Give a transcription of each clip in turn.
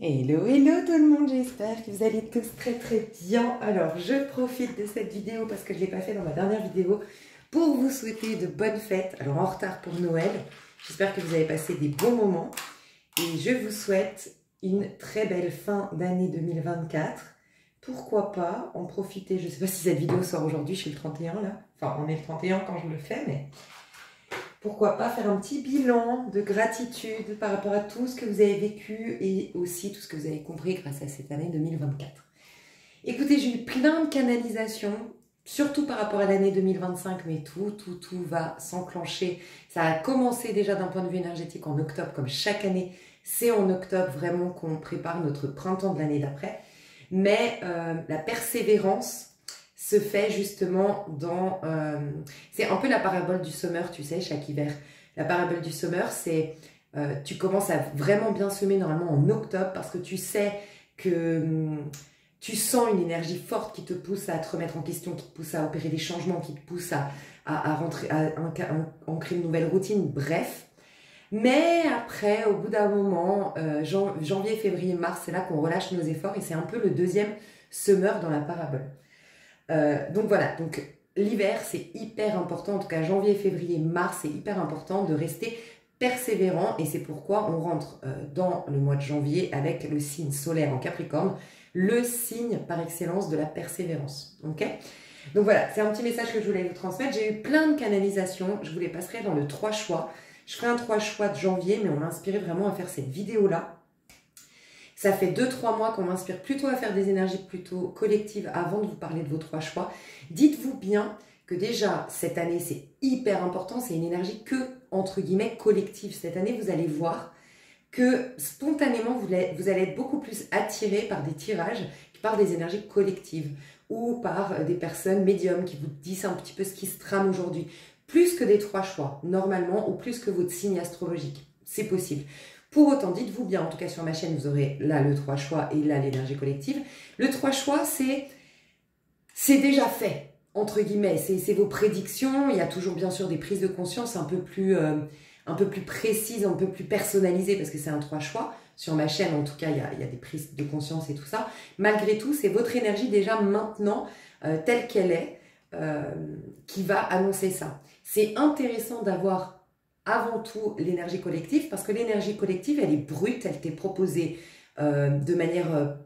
Hello, hello tout le monde, j'espère que vous allez tous très très bien. Alors, je profite de cette vidéo parce que je ne l'ai pas fait dans ma dernière vidéo pour vous souhaiter de bonnes fêtes. Alors, en retard pour Noël, j'espère que vous avez passé des bons moments et je vous souhaite une très belle fin d'année 2024. Pourquoi pas en profiter, je ne sais pas si cette vidéo sort aujourd'hui, je suis le 31 là, enfin on est le 31 quand je le fais, mais pourquoi pas faire un petit bilan de gratitude par rapport à tout ce que vous avez vécu et aussi tout ce que vous avez compris grâce à cette année 2024. Écoutez, j'ai eu plein de canalisations, surtout par rapport à l'année 2025, mais tout va s'enclencher. Ça a commencé déjà d'un point de vue énergétique en octobre, comme chaque année. C'est en octobre vraiment qu'on prépare notre printemps de l'année d'après. Mais la persévérance se fait justement dans... c'est un peu la parabole du semeur, tu sais, chaque hiver. La parabole du semeur, c'est... tu commences à vraiment bien semer normalement en octobre parce que tu sais que tu sens une énergie forte qui te pousse à te remettre en question, qui te pousse à opérer des changements, qui te pousse à rentrer, à ancrer une nouvelle routine, bref. Mais après, au bout d'un moment, janvier, février, mars, c'est là qu'on relâche nos efforts et c'est un peu le deuxième semeur dans la parabole. Donc voilà, donc l'hiver c'est hyper important, en tout cas janvier, février, mars c'est hyper important de rester persévérant et c'est pourquoi on rentre dans le mois de janvier avec le signe solaire en Capricorne, le signe par excellence de la persévérance, ok? Donc voilà, c'est un petit message que je voulais vous transmettre. J'ai eu plein de canalisations, je vous les passerai dans le 3 choix. Je ferai un 3 choix de janvier, mais on m'a inspiré vraiment à faire cette vidéo-là. Ça fait 2-3 mois qu'on m'inspire plutôt à faire des énergies plutôt collectives avant de vous parler de vos 3 choix. Dites-vous bien que déjà, cette année, c'est hyper important. C'est une énergie que, entre guillemets, collective. Cette année, vous allez voir que spontanément, vous allez être beaucoup plus attiré par des tirages qui parlent des énergies collectives ou par des personnes médiums qui vous disent un petit peu ce qui se trame aujourd'hui. Plus que des 3 choix, normalement, ou plus que votre signe astrologique. C'est possible. Pour autant, dites-vous bien, en tout cas sur ma chaîne, vous aurez là le 3 choix et là l'énergie collective. Le 3 choix, c'est déjà fait, entre guillemets. C'est vos prédictions. Il y a toujours bien sûr des prises de conscience un peu plus précises, un peu plus personnalisées parce que c'est un 3 choix. Sur ma chaîne, en tout cas, il y a des prises de conscience et tout ça. Malgré tout, c'est votre énergie déjà maintenant, telle qu'elle est, qui va annoncer ça. C'est intéressant d'avoir avant tout l'énergie collective, parce que l'énergie collective, elle est brute, elle t'est proposée de manière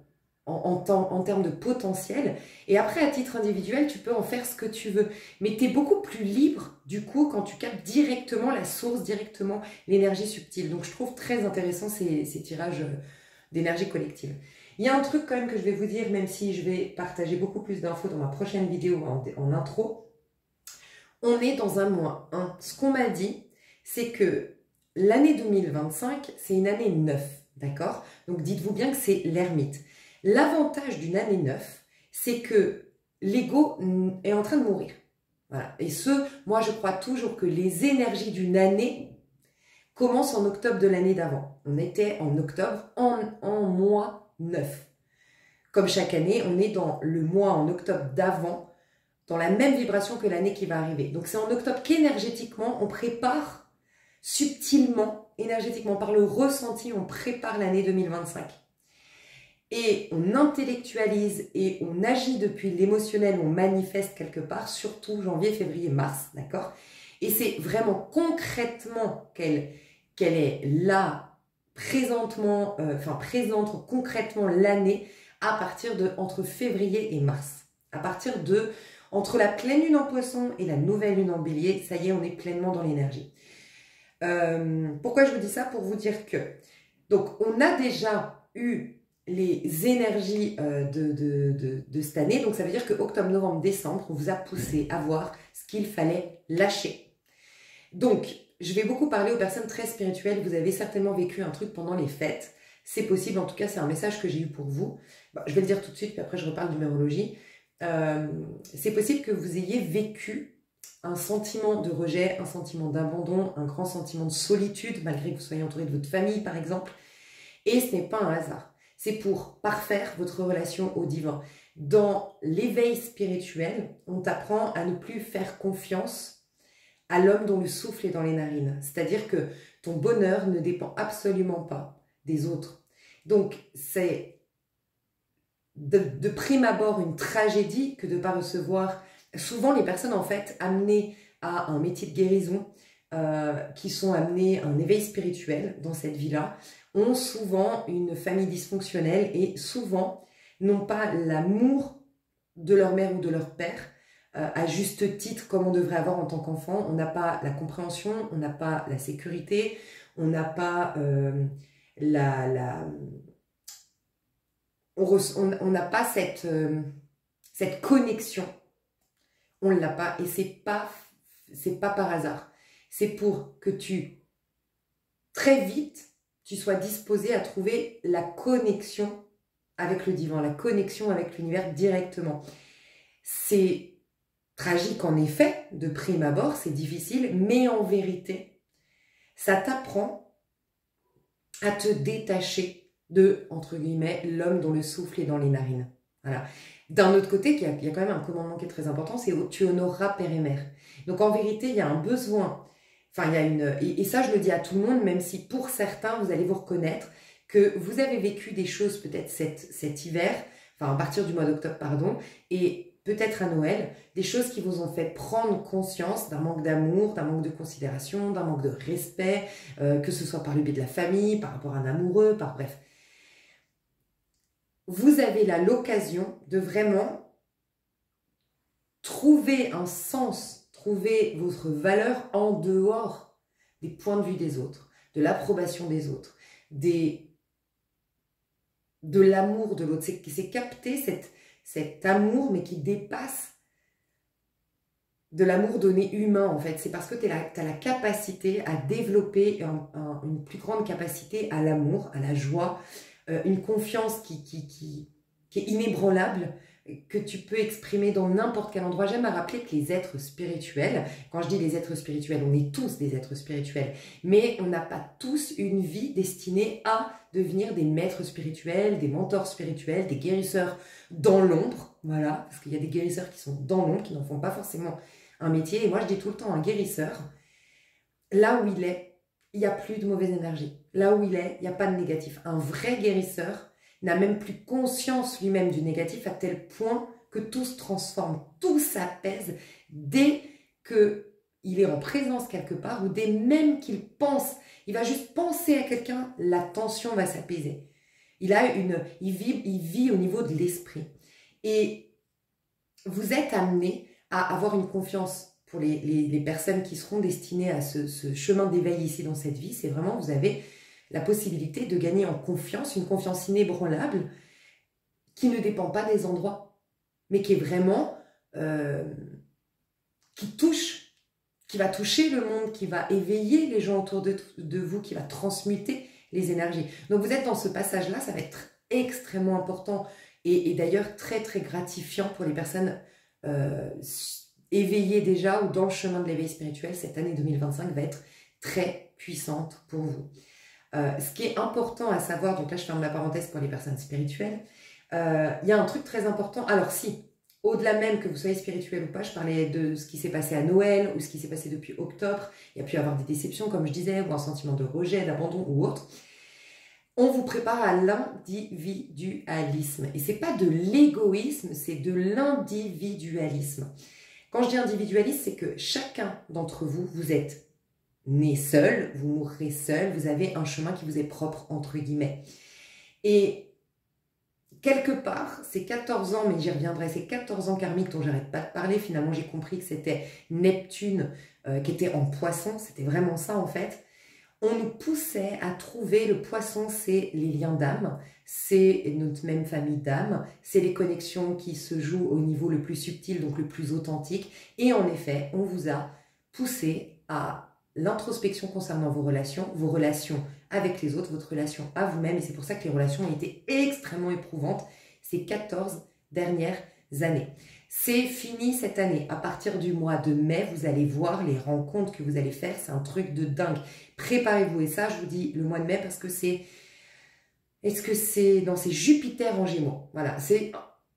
en termes de potentiel, et après à titre individuel, tu peux en faire ce que tu veux, mais tu es beaucoup plus libre du coup quand tu captes directement la source, directement l'énergie subtile. Donc je trouve très intéressant ces tirages d'énergie collective. Il y a un truc quand même que je vais vous dire, même si je vais partager beaucoup plus d'infos dans ma prochaine vidéo en intro. On est dans un mois 1. Ce qu'on m'a dit, c'est que l'année 2025, c'est une année 9, d'accord? Donc dites-vous bien que c'est l'ermite. L'avantage d'une année 9, c'est que l'ego est en train de mourir. Voilà. Et moi je crois toujours que les énergies d'une année commencent en octobre de l'année d'avant. On était en octobre, en mois 9. Comme chaque année, on est dans le mois en octobre d'avant, dans la même vibration que l'année qui va arriver. Donc c'est en octobre qu'énergétiquement, on prépare subtilement, énergétiquement, par le ressenti, on prépare l'année 2025. Et on intellectualise et on agit depuis l'émotionnel, on manifeste quelque part, surtout janvier, février, mars, d'accord? Et c'est vraiment concrètement qu'elle est là, présentement, présente concrètement l'année à partir de entre février et mars. À partir de entre la pleine lune en poisson et la nouvelle lune en bélier, ça y est, on est pleinement dans l'énergie. Pourquoi je vous dis ça? Pour vous dire que, donc, on a déjà eu les énergies de cette année, donc ça veut dire que octobre, novembre, décembre, on vous a poussé à voir ce qu'il fallait lâcher. Donc, je vais beaucoup parler aux personnes très spirituelles, vous avez certainement vécu un truc pendant les fêtes, c'est possible, en tout cas c'est un message que j'ai eu pour vous. Bon, je vais le dire tout de suite, puis après je reparle numérologie. C'est possible que vous ayez vécu un sentiment de rejet, un sentiment d'abandon, un grand sentiment de solitude, malgré que vous soyez entouré de votre famille, par exemple. Et ce n'est pas un hasard. C'est pour parfaire votre relation au divin. Dans l'éveil spirituel, on t'apprend à ne plus faire confiance à l'homme dont le souffle est dans les narines. C'est-à-dire que ton bonheur ne dépend absolument pas des autres. Donc, c'est de prime abord une tragédie que de ne pas recevoir. Souvent, les personnes, en fait, amenées à un métier de guérison, qui sont amenées à un éveil spirituel dans cette vie-là, ont souvent une famille dysfonctionnelle et souvent n'ont pas l'amour de leur mère ou de leur père à juste titre comme on devrait avoir en tant qu'enfant. On n'a pas la compréhension, on n'a pas la sécurité, on n'a pas on n'a pas cette connexion. On ne l'a pas et c'est pas par hasard. C'est pour que très vite, tu sois disposé à trouver la connexion avec le divin, la connexion avec l'univers directement. C'est tragique en effet, de prime abord, c'est difficile, mais en vérité, ça t'apprend à te détacher de, entre guillemets, l'homme dont le souffle est dans les narines. Voilà. D'un autre côté, il y a quand même un commandement qui est très important, c'est « tu honoreras père et mère ». Donc en vérité, il y a un besoin, enfin il y a une... Et ça, je le dis à tout le monde, même si pour certains, vous allez vous reconnaître que vous avez vécu des choses peut-être cet hiver, enfin à partir du mois d'octobre, pardon, et peut-être à Noël, des choses qui vous ont fait prendre conscience d'un manque d'amour, d'un manque de considération, d'un manque de respect, que ce soit par le biais de la famille, par rapport à un amoureux, bref. Vous avez là l'occasion de vraiment trouver un sens, trouver votre valeur en dehors des points de vue des autres, de l'approbation des autres, de l'amour de l'autre. C'est capter cet amour, mais qui dépasse de l'amour donné humain, en fait. C'est parce que tu as la capacité à développer une plus grande capacité à l'amour, à la joie, une confiance qui est inébranlable, que tu peux exprimer dans n'importe quel endroit. J'aime à rappeler que les êtres spirituels, quand je dis les êtres spirituels, on est tous des êtres spirituels, mais on n'a pas tous une vie destinée à devenir des maîtres spirituels, des mentors spirituels, des guérisseurs dans l'ombre, voilà, parce qu'il y a des guérisseurs qui sont dans l'ombre, qui n'en font pas forcément un métier, et moi je dis tout le temps, un guérisseur, là où il est, il n'y a plus de mauvaise énergie. Là où il est, il n'y a pas de négatif. Un vrai guérisseur n'a même plus conscience lui-même du négatif à tel point que tout se transforme, tout s'apaise dès qu'il est en présence quelque part ou dès même qu'il pense. Il va juste penser à quelqu'un, la tension va s'apaiser. Il vit au niveau de l'esprit. Et vous êtes amené à avoir une confiance pour les personnes qui seront destinées à ce chemin d'éveil ici dans cette vie. C'est vraiment, vous avez la possibilité de gagner en confiance, une confiance inébranlable qui ne dépend pas des endroits, mais qui est vraiment, qui va toucher le monde, qui va éveiller les gens autour de vous, qui va transmuter les énergies. Donc vous êtes dans ce passage-là, ça va être extrêmement important et d'ailleurs très très gratifiant pour les personnes éveillées déjà ou dans le chemin de l'éveil spirituel. Cette année 2025 va être très puissante pour vous. Ce qui est important à savoir, donc là je ferme la parenthèse pour les personnes spirituelles, il y a un truc très important. Alors si, au-delà même que vous soyez spirituel ou pas, je parlais de ce qui s'est passé à Noël ou ce qui s'est passé depuis octobre, il y a pu y avoir des déceptions comme je disais, ou un sentiment de rejet, d'abandon ou autre. On vous prépare à l'individualisme. Et c'est pas de l'égoïsme, c'est de l'individualisme. Quand je dis individualisme, c'est que chacun d'entre vous, vous êtes né seul, vous mourrez seul, vous avez un chemin qui vous est propre, entre guillemets. Et quelque part, ces 14 ans, mais j'y reviendrai, ces 14 ans karmiques dont j'arrête pas de parler, finalement j'ai compris que c'était Neptune qui était en poisson, c'était vraiment ça en fait. On nous poussait à trouver, le poisson c'est les liens d'âme, c'est notre même famille d'âme, c'est les connexions qui se jouent au niveau le plus subtil, donc le plus authentique. Et en effet, on vous a poussé à l'introspection concernant vos relations avec les autres, votre relation à vous-même. Et c'est pour ça que les relations ont été extrêmement éprouvantes ces 14 dernières années. C'est fini cette année. À partir du mois de mai, vous allez voir les rencontres que vous allez faire. C'est un truc de dingue. Préparez-vous. Et ça, je vous dis le mois de mai parce que c'est... Est-ce que c'est... Non, c'est Jupiter en Gémeaux. Voilà.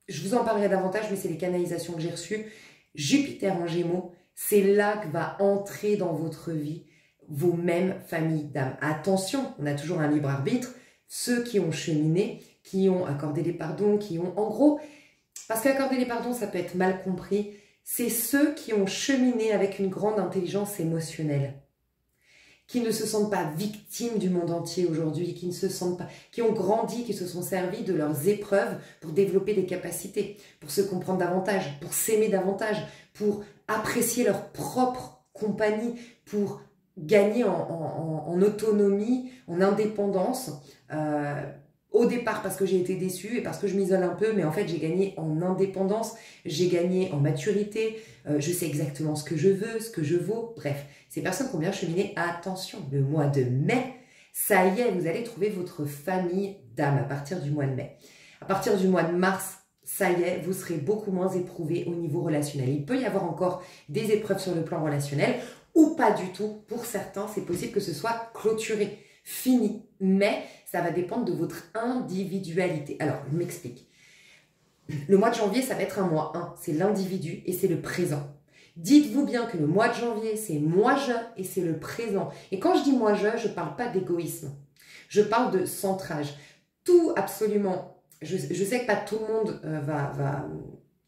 Je vous en parlerai davantage, mais c'est les canalisations que j'ai reçues. Jupiter en Gémeaux, c'est là que va entrer dans votre vie vos mêmes familles d'âme. Attention, on a toujours un libre arbitre. ceux qui ont cheminé, qui ont accordé les pardons, qui ont, en gros, parce qu'accorder les pardons, ça peut être mal compris, c'est ceux qui ont cheminé avec une grande intelligence émotionnelle, qui ne se sentent pas victimes du monde entier aujourd'hui, qui ne se sentent pas, qui ont grandi, qui se sont servis de leurs épreuves pour développer des capacités, pour se comprendre davantage, pour s'aimer davantage, pour apprécier leur propre compagnie, pour gagner en autonomie, en indépendance. Au départ parce que j'ai été déçue et parce que je m'isole un peu, mais en fait j'ai gagné en indépendance, j'ai gagné en maturité, je sais exactement ce que je veux, ce que je vaux, bref. Ces personnes qui ont bien cheminé, attention, le mois de mai, ça y est, vous allez trouver votre famille d'âme à partir du mois de mai. À partir du mois de mars, ça y est, vous serez beaucoup moins éprouvé au niveau relationnel. Il peut y avoir encore des épreuves sur le plan relationnel ou pas du tout. Pour certains, c'est possible que ce soit clôturé, fini, mais ça va dépendre de votre individualité. Alors, je m'explique. Le mois de janvier, ça va être un mois 1, c'est l'individu et c'est le présent. Dites-vous bien que le mois de janvier, c'est moi-je et c'est le présent. Et quand je dis moi-je ne parle pas d'égoïsme. Je parle de centrage. Tout, absolument. Je sais que pas tout le monde va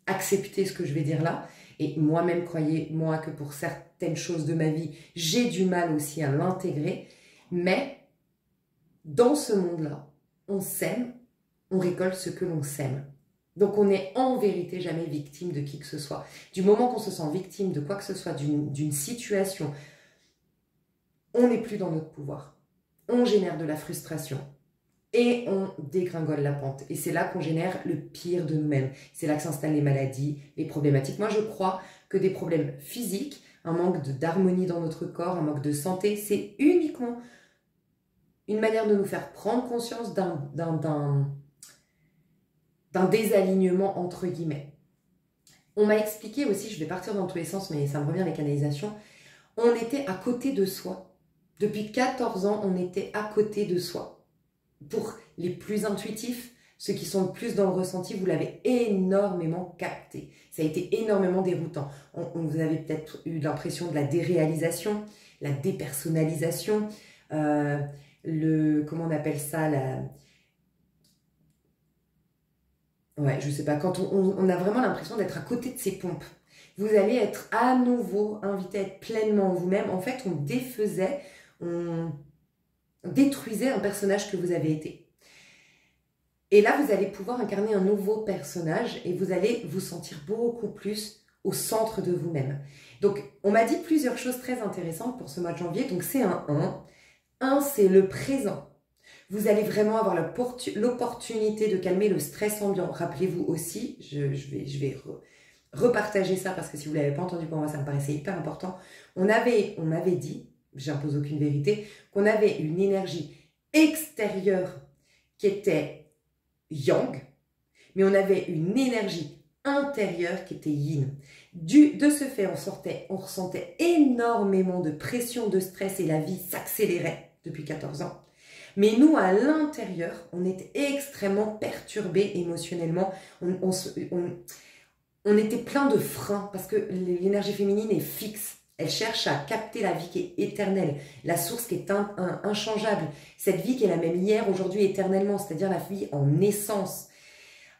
accepter ce que je vais dire là. Et moi-même, croyez-moi que pour certaines choses de ma vie, j'ai du mal aussi à l'intégrer. Mais dans ce monde-là, on sème, on récolte ce que l'on sème. Donc on n'est en vérité jamais victime de qui que ce soit. Du moment qu'on se sent victime de quoi que ce soit, d'une situation, on n'est plus dans notre pouvoir. On génère de la frustration et on dégringole la pente. Et c'est là qu'on génère le pire de nous-mêmes. C'est là que s'installent les maladies, les problématiques. Moi je crois que des problèmes physiques, un manque d'harmonie dans notre corps, un manque de santé, c'est uniquement une manière de nous faire prendre conscience d'un désalignement entre guillemets. On m'a expliqué aussi, je vais partir dans tous les sens, mais ça me revient les canalisations, on était à côté de soi. Depuis 14 ans, on était à côté de soi. Pour les plus intuitifs, ceux qui sont le plus dans le ressenti, vous l'avez énormément capté. Ça a été énormément déroutant. Vous avez peut-être eu l'impression de la déréalisation, la dépersonnalisation, comment on appelle ça, ouais, je sais pas, quand on a vraiment l'impression d'être à côté de ses pompes. Vous allez être à nouveau invité à être pleinement vous-même. En fait, on défaisait, on détruisait un personnage que vous avez été. Et là, vous allez pouvoir incarner un nouveau personnage et vous allez vous sentir beaucoup plus au centre de vous-même. Donc, on m'a dit plusieurs choses très intéressantes pour ce mois de janvier. Donc, c'est un 1. 1, c'est le présent. Vous allez vraiment avoir l'opportunité de calmer le stress ambiant. Rappelez-vous aussi, je vais repartager ça parce que si vous ne l'avez pas entendu pour moi, ça me paraissait hyper important. On m'avait dit, j'impose aucune vérité, qu'on avait une énergie extérieure qui était yang, mais on avait une énergie intérieure qui était yin. De ce fait, on ressentait énormément de pression, de stress et la vie s'accélérait depuis 14 ans. Mais nous, à l'intérieur, on était extrêmement perturbés émotionnellement. On était plein de freins parce que l'énergie féminine est fixe. Elle cherche à capter la vie qui est éternelle, la source qui est inchangeable. Cette vie qui est la même hier, aujourd'hui, éternellement, c'est-à-dire la vie en essence.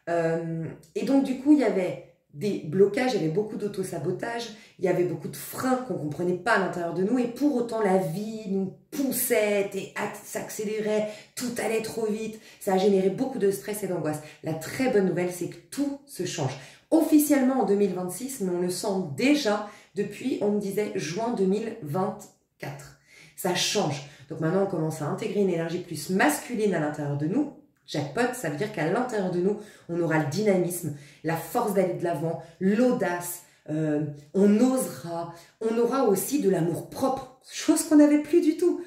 Et donc, du coup, il y avait des blocages, il y avait beaucoup d'auto-sabotage, il y avait beaucoup de freins qu'on ne comprenait pas à l'intérieur de nous et pour autant la vie nous poussait et s'accélérait, tout allait trop vite, ça a généré beaucoup de stress et d'angoisse. La très bonne nouvelle, c'est que tout se change. Officiellement en 2026, mais on le sent déjà depuis, on me disait, juin 2024. Ça change. Donc maintenant, on commence à intégrer une énergie plus masculine à l'intérieur de nous. Jackpot, ça veut dire qu'à l'intérieur de nous, on aura le dynamisme, la force d'aller de l'avant, l'audace, on osera, on aura aussi de l'amour propre, chose qu'on n'avait plus du tout.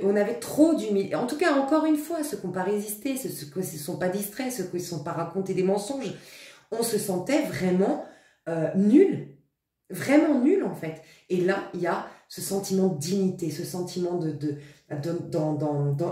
On avait trop d'humilité. En tout cas, encore une fois, ceux qui n'ont pas résisté, ceux qui ne se sont pas distraits, ceux qui ne se sont pas racontés des mensonges, on se sentait vraiment nuls. Vraiment nuls en fait. Et là, il y a ce sentiment de dignité, ce sentiment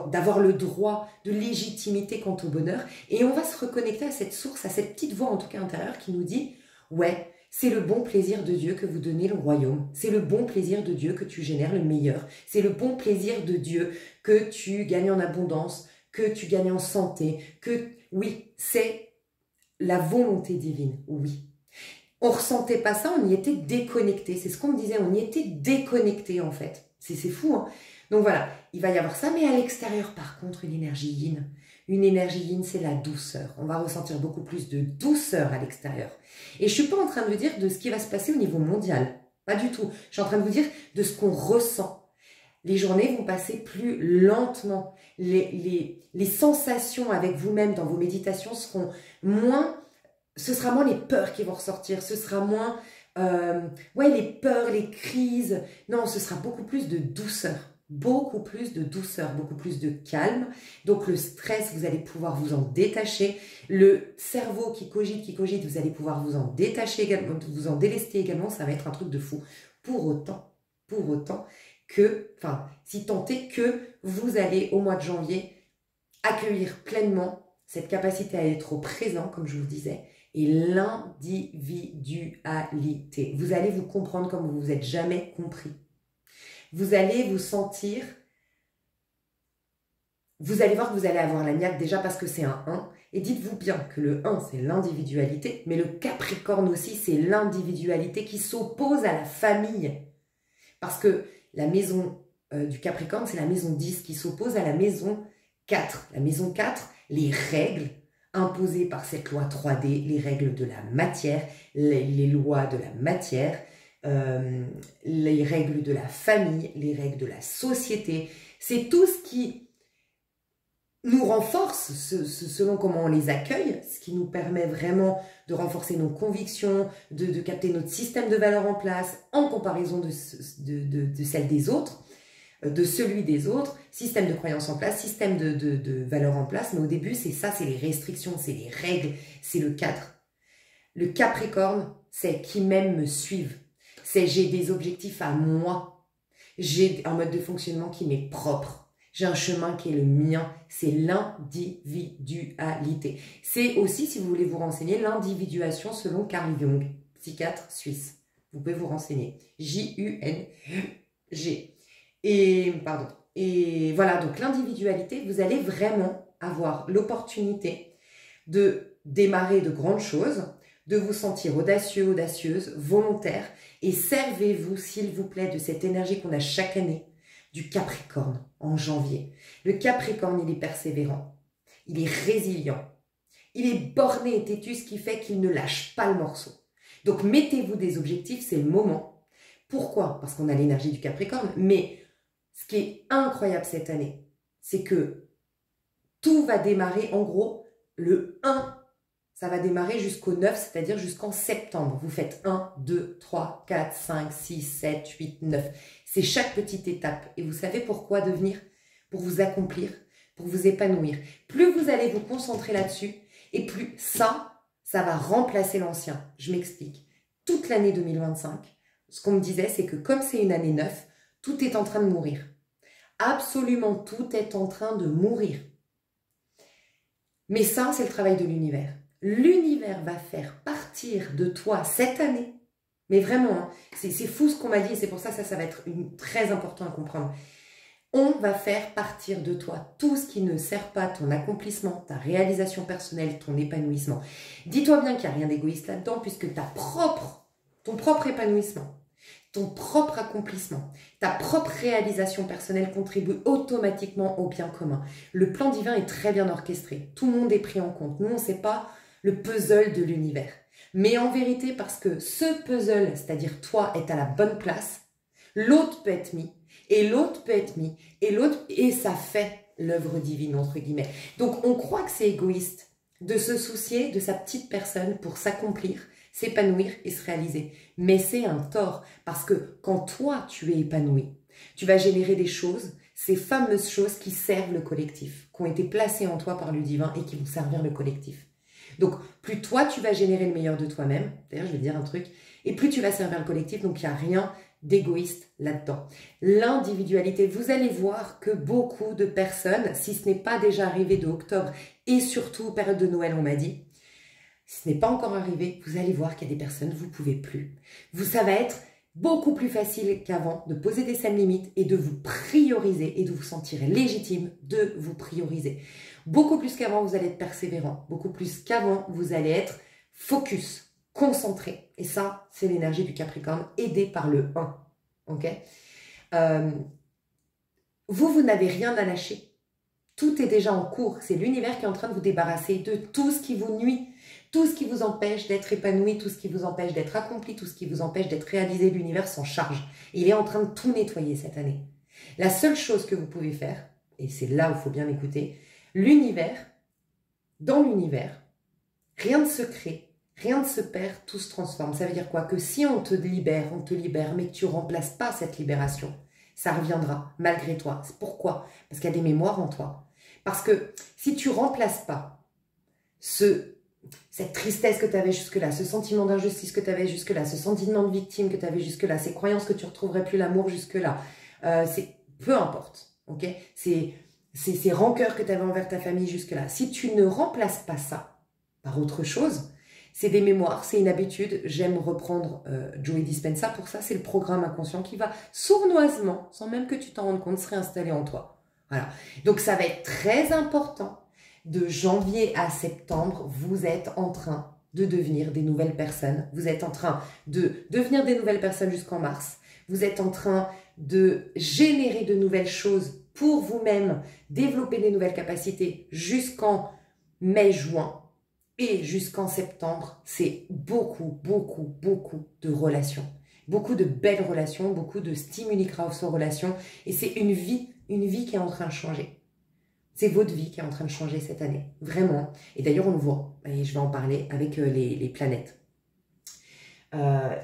d'avoir le droit de légitimité quant au bonheur. Et on va se reconnecter à cette source, à cette petite voix en tout cas intérieure qui nous dit « Ouais, c'est le bon plaisir de Dieu que vous donnez le royaume. C'est le bon plaisir de Dieu que tu génères le meilleur. C'est le bon plaisir de Dieu que tu gagnes en abondance, que tu gagnes en santé, que oui, c'est la volonté divine, oui. On ressentait pas ça, on y était déconnecté. C'est ce qu'on me disait, on y était déconnecté en fait. C'est fou, hein. Donc voilà, il va y avoir ça, mais à l'extérieur, par contre, une énergie yin. Une énergie yin, c'est la douceur. On va ressentir beaucoup plus de douceur à l'extérieur. Et je suis pas en train de vous dire de ce qui va se passer au niveau mondial. Pas du tout. Je suis en train de vous dire de ce qu'on ressent. Les journées vont passer plus lentement. Les sensations avec vous-même dans vos méditations seront moins... Ce sera moins les peurs qui vont ressortir. Ce sera moins... ouais, les peurs, les crises. Non, ce sera beaucoup plus de douceur. Beaucoup plus de douceur, beaucoup plus de calme. Donc le stress, vous allez pouvoir vous en détacher. Le cerveau qui cogite, vous allez pouvoir vous en détacher également, vous en délester également. Ça va être un truc de fou. Pour autant que, enfin, si tant est que vous allez au mois de janvier accueillir pleinement cette capacité à être au présent, comme je vous disais, et l'individualité. Vous allez vous comprendre comme vous vous êtes jamais compris. Vous allez vous sentir, vous allez voir que vous allez avoir la niaque déjà parce que c'est un 1. Et dites-vous bien que le 1, c'est l'individualité, mais le Capricorne aussi, c'est l'individualité qui s'oppose à la famille. Parce que la maison du Capricorne, c'est la maison 10 qui s'oppose à la maison 4. La maison 4, les règles imposées par cette loi 3D, les règles de la matière, les lois de la matière, les règles de la famille, les règles de la société. C'est tout ce qui nous renforce selon comment on les accueille, ce qui nous permet vraiment de renforcer nos convictions, de capter notre système de valeurs en place en comparaison de celle des autres, de celui des autres, système de croyances en place, système de valeurs en place. Mais au début, c'est ça, c'est les restrictions, c'est les règles, c'est le cadre. Le Capricorne, c'est qui m'aime me suivent. C'est j'ai des objectifs à moi. J'ai un mode de fonctionnement qui m'est propre. J'ai un chemin qui est le mien. C'est l'individualité. C'est aussi, si vous voulez vous renseigner, l'individuation selon Carl Jung, psychiatre suisse. Vous pouvez vous renseigner. J-U-N-G. Et voilà, donc l'individualité, vous allez vraiment avoir l'opportunité de démarrer de grandes choses, de vous sentir audacieux, audacieuse, volontaire, et servez-vous, s'il vous plaît, de cette énergie qu'on a chaque année, du Capricorne, en janvier. Le Capricorne, il est persévérant, il est résilient, il est borné et têtu, ce qui fait qu'il ne lâche pas le morceau. Donc, mettez-vous des objectifs, c'est le moment. Pourquoi? Parce qu'on a l'énergie du Capricorne, mais ce qui est incroyable cette année, c'est que tout va démarrer, en gros, le 1, ça va démarrer jusqu'au 9, c'est-à-dire jusqu'en septembre. Vous faites 1, 2, 3, 4, 5, 6, 7, 8, 9. C'est chaque petite étape. Et vous savez pourquoi devenir? Pour vous accomplir, pour vous épanouir. Plus vous allez vous concentrer là-dessus, et plus ça va remplacer l'ancien. Je m'explique. Toute l'année 2025, ce qu'on me disait, c'est que comme c'est une année 9, tout est en train de mourir. Absolument tout est en train de mourir. Mais ça, c'est le travail de l'univers. L'univers va faire partir de toi cette année. Mais vraiment, hein, c'est fou ce qu'on m'a dit et c'est pour ça que ça va être très important à comprendre. On va faire partir de toi tout ce qui ne sert pas à ton accomplissement, ta réalisation personnelle, ton épanouissement. Dis-toi bien qu'il n'y a rien d'égoïste là-dedans puisque ton propre épanouissement, ton propre accomplissement, ta propre réalisation personnelle contribue automatiquement au bien commun. Le plan divin est très bien orchestré. Tout le monde est pris en compte. Nous, on ne sait pas le puzzle de l'univers. Mais en vérité, parce que ce puzzle, c'est-à-dire toi, est à la bonne place, l'autre peut être mis, et l'autre peut être mis, et l'autre, et ça fait l'œuvre divine, entre guillemets. Donc, on croit que c'est égoïste de se soucier de sa petite personne pour s'accomplir, s'épanouir et se réaliser. Mais c'est un tort, parce que quand toi, tu es épanoui, tu vas générer des choses, ces fameuses choses qui servent le collectif, qui ont été placées en toi par le divin et qui vont servir le collectif. Donc, plus toi, tu vas générer le meilleur de toi-même, d'ailleurs, je vais te dire un truc, et plus tu vas servir le collectif, donc il n'y a rien d'égoïste là-dedans. L'individualité, vous allez voir que beaucoup de personnes, si ce n'est pas déjà arrivé de octobre, et surtout période de Noël, on m'a dit, si ce n'est pas encore arrivé, vous allez voir qu'il y a des personnes, vous ne pouvez plus. Ça va être beaucoup plus facile qu'avant de poser des saines limites et de vous prioriser et de vous sentir légitime de vous prioriser. Beaucoup plus qu'avant, vous allez être persévérant. Beaucoup plus qu'avant, vous allez être focus, concentré. Et ça, c'est l'énergie du Capricorne, aidée par le 1. Ok, vous n'avez rien à lâcher. Tout est déjà en cours. C'est l'univers qui est en train de vous débarrasser de tout ce qui vous nuit, tout ce qui vous empêche d'être épanoui, tout ce qui vous empêche d'être accompli, tout ce qui vous empêche d'être réalisé. L'univers s'en charge. Il est en train de tout nettoyer cette année. La seule chose que vous pouvez faire, et c'est là où il faut bien écouter, l'univers, dans l'univers, rien ne se crée, rien ne se perd, tout se transforme. Ça veut dire quoi? Que si on te libère, mais que tu ne remplaces pas cette libération, ça reviendra malgré toi. Pourquoi? Parce qu'il y a des mémoires en toi. Parce que si tu ne remplaces pas cette tristesse que tu avais jusque-là, ce sentiment d'injustice que tu avais jusque-là, ce sentiment de victime que tu avais jusque-là, ces croyances que tu ne retrouverais plus l'amour jusque-là, peu importe, ok? Ces rancœurs que tu avais envers ta famille jusque-là, si tu ne remplaces pas ça par autre chose, c'est des mémoires, c'est une habitude. J'aime reprendre Joe Dispenza pour ça. C'est le programme inconscient qui va sournoisement, sans même que tu t'en rendes compte, se réinstaller en toi. Voilà. Donc ça va être très important. De janvier à septembre, vous êtes en train de devenir des nouvelles personnes. Vous êtes en train de devenir des nouvelles personnes jusqu'en mars. Vous êtes en train de générer de nouvelles choses pour vous-même, développer des nouvelles capacités jusqu'en mai-juin. Et jusqu'en septembre, c'est beaucoup, beaucoup, beaucoup de relations. Beaucoup de belles relations, beaucoup de stimuli grâce aux relations. Et c'est une vie qui est en train de changer. C'est votre vie qui est en train de changer cette année. Vraiment. Et d'ailleurs, on le voit. Et je vais en parler avec les planètes.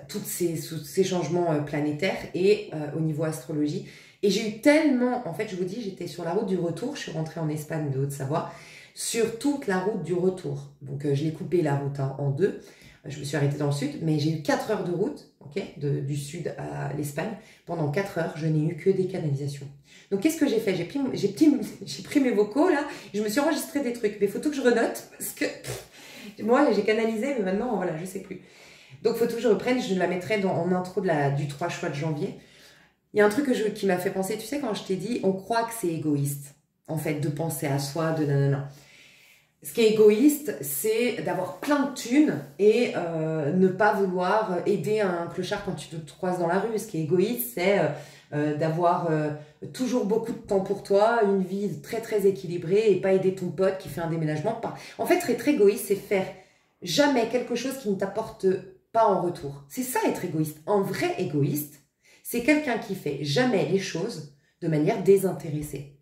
Tous ces changements planétaires et au niveau astrologie. Et j'ai eu tellement... En fait, je vous dis, j'étais sur la route du retour. Je suis rentrée en Espagne de Haute-Savoie. Sur toute la route du retour. Donc, je l'ai coupé la route en deux. Je me suis arrêtée dans le sud, mais j'ai eu 4 heures de route, okay, du sud à l'Espagne. Pendant 4 heures, je n'ai eu que des canalisations. Donc, qu'est-ce que j'ai fait? J'ai pris mes vocaux, là, je me suis enregistré des trucs. Mais il faut tout que je renote, parce que moi, j'ai canalisé, mais maintenant, voilà, je ne sais plus. Donc, il faut tout que je reprenne. Je la mettrai en intro du 3 choix de janvier. Il y a un truc qui m'a fait penser, tu sais, quand je t'ai dit, on croit que c'est égoïste, en fait, de penser à soi, de nanana. Ce qui est égoïste, c'est d'avoir plein de thunes et ne pas vouloir aider un clochard quand tu te croises dans la rue. Ce qui est égoïste, c'est d'avoir toujours beaucoup de temps pour toi, une vie très très équilibrée et pas aider ton pote qui fait un déménagement. En fait, être égoïste, c'est faire jamais quelque chose qui ne t'apporte pas en retour. C'est ça être égoïste. Un vrai égoïste, c'est quelqu'un qui fait jamais les choses de manière désintéressée.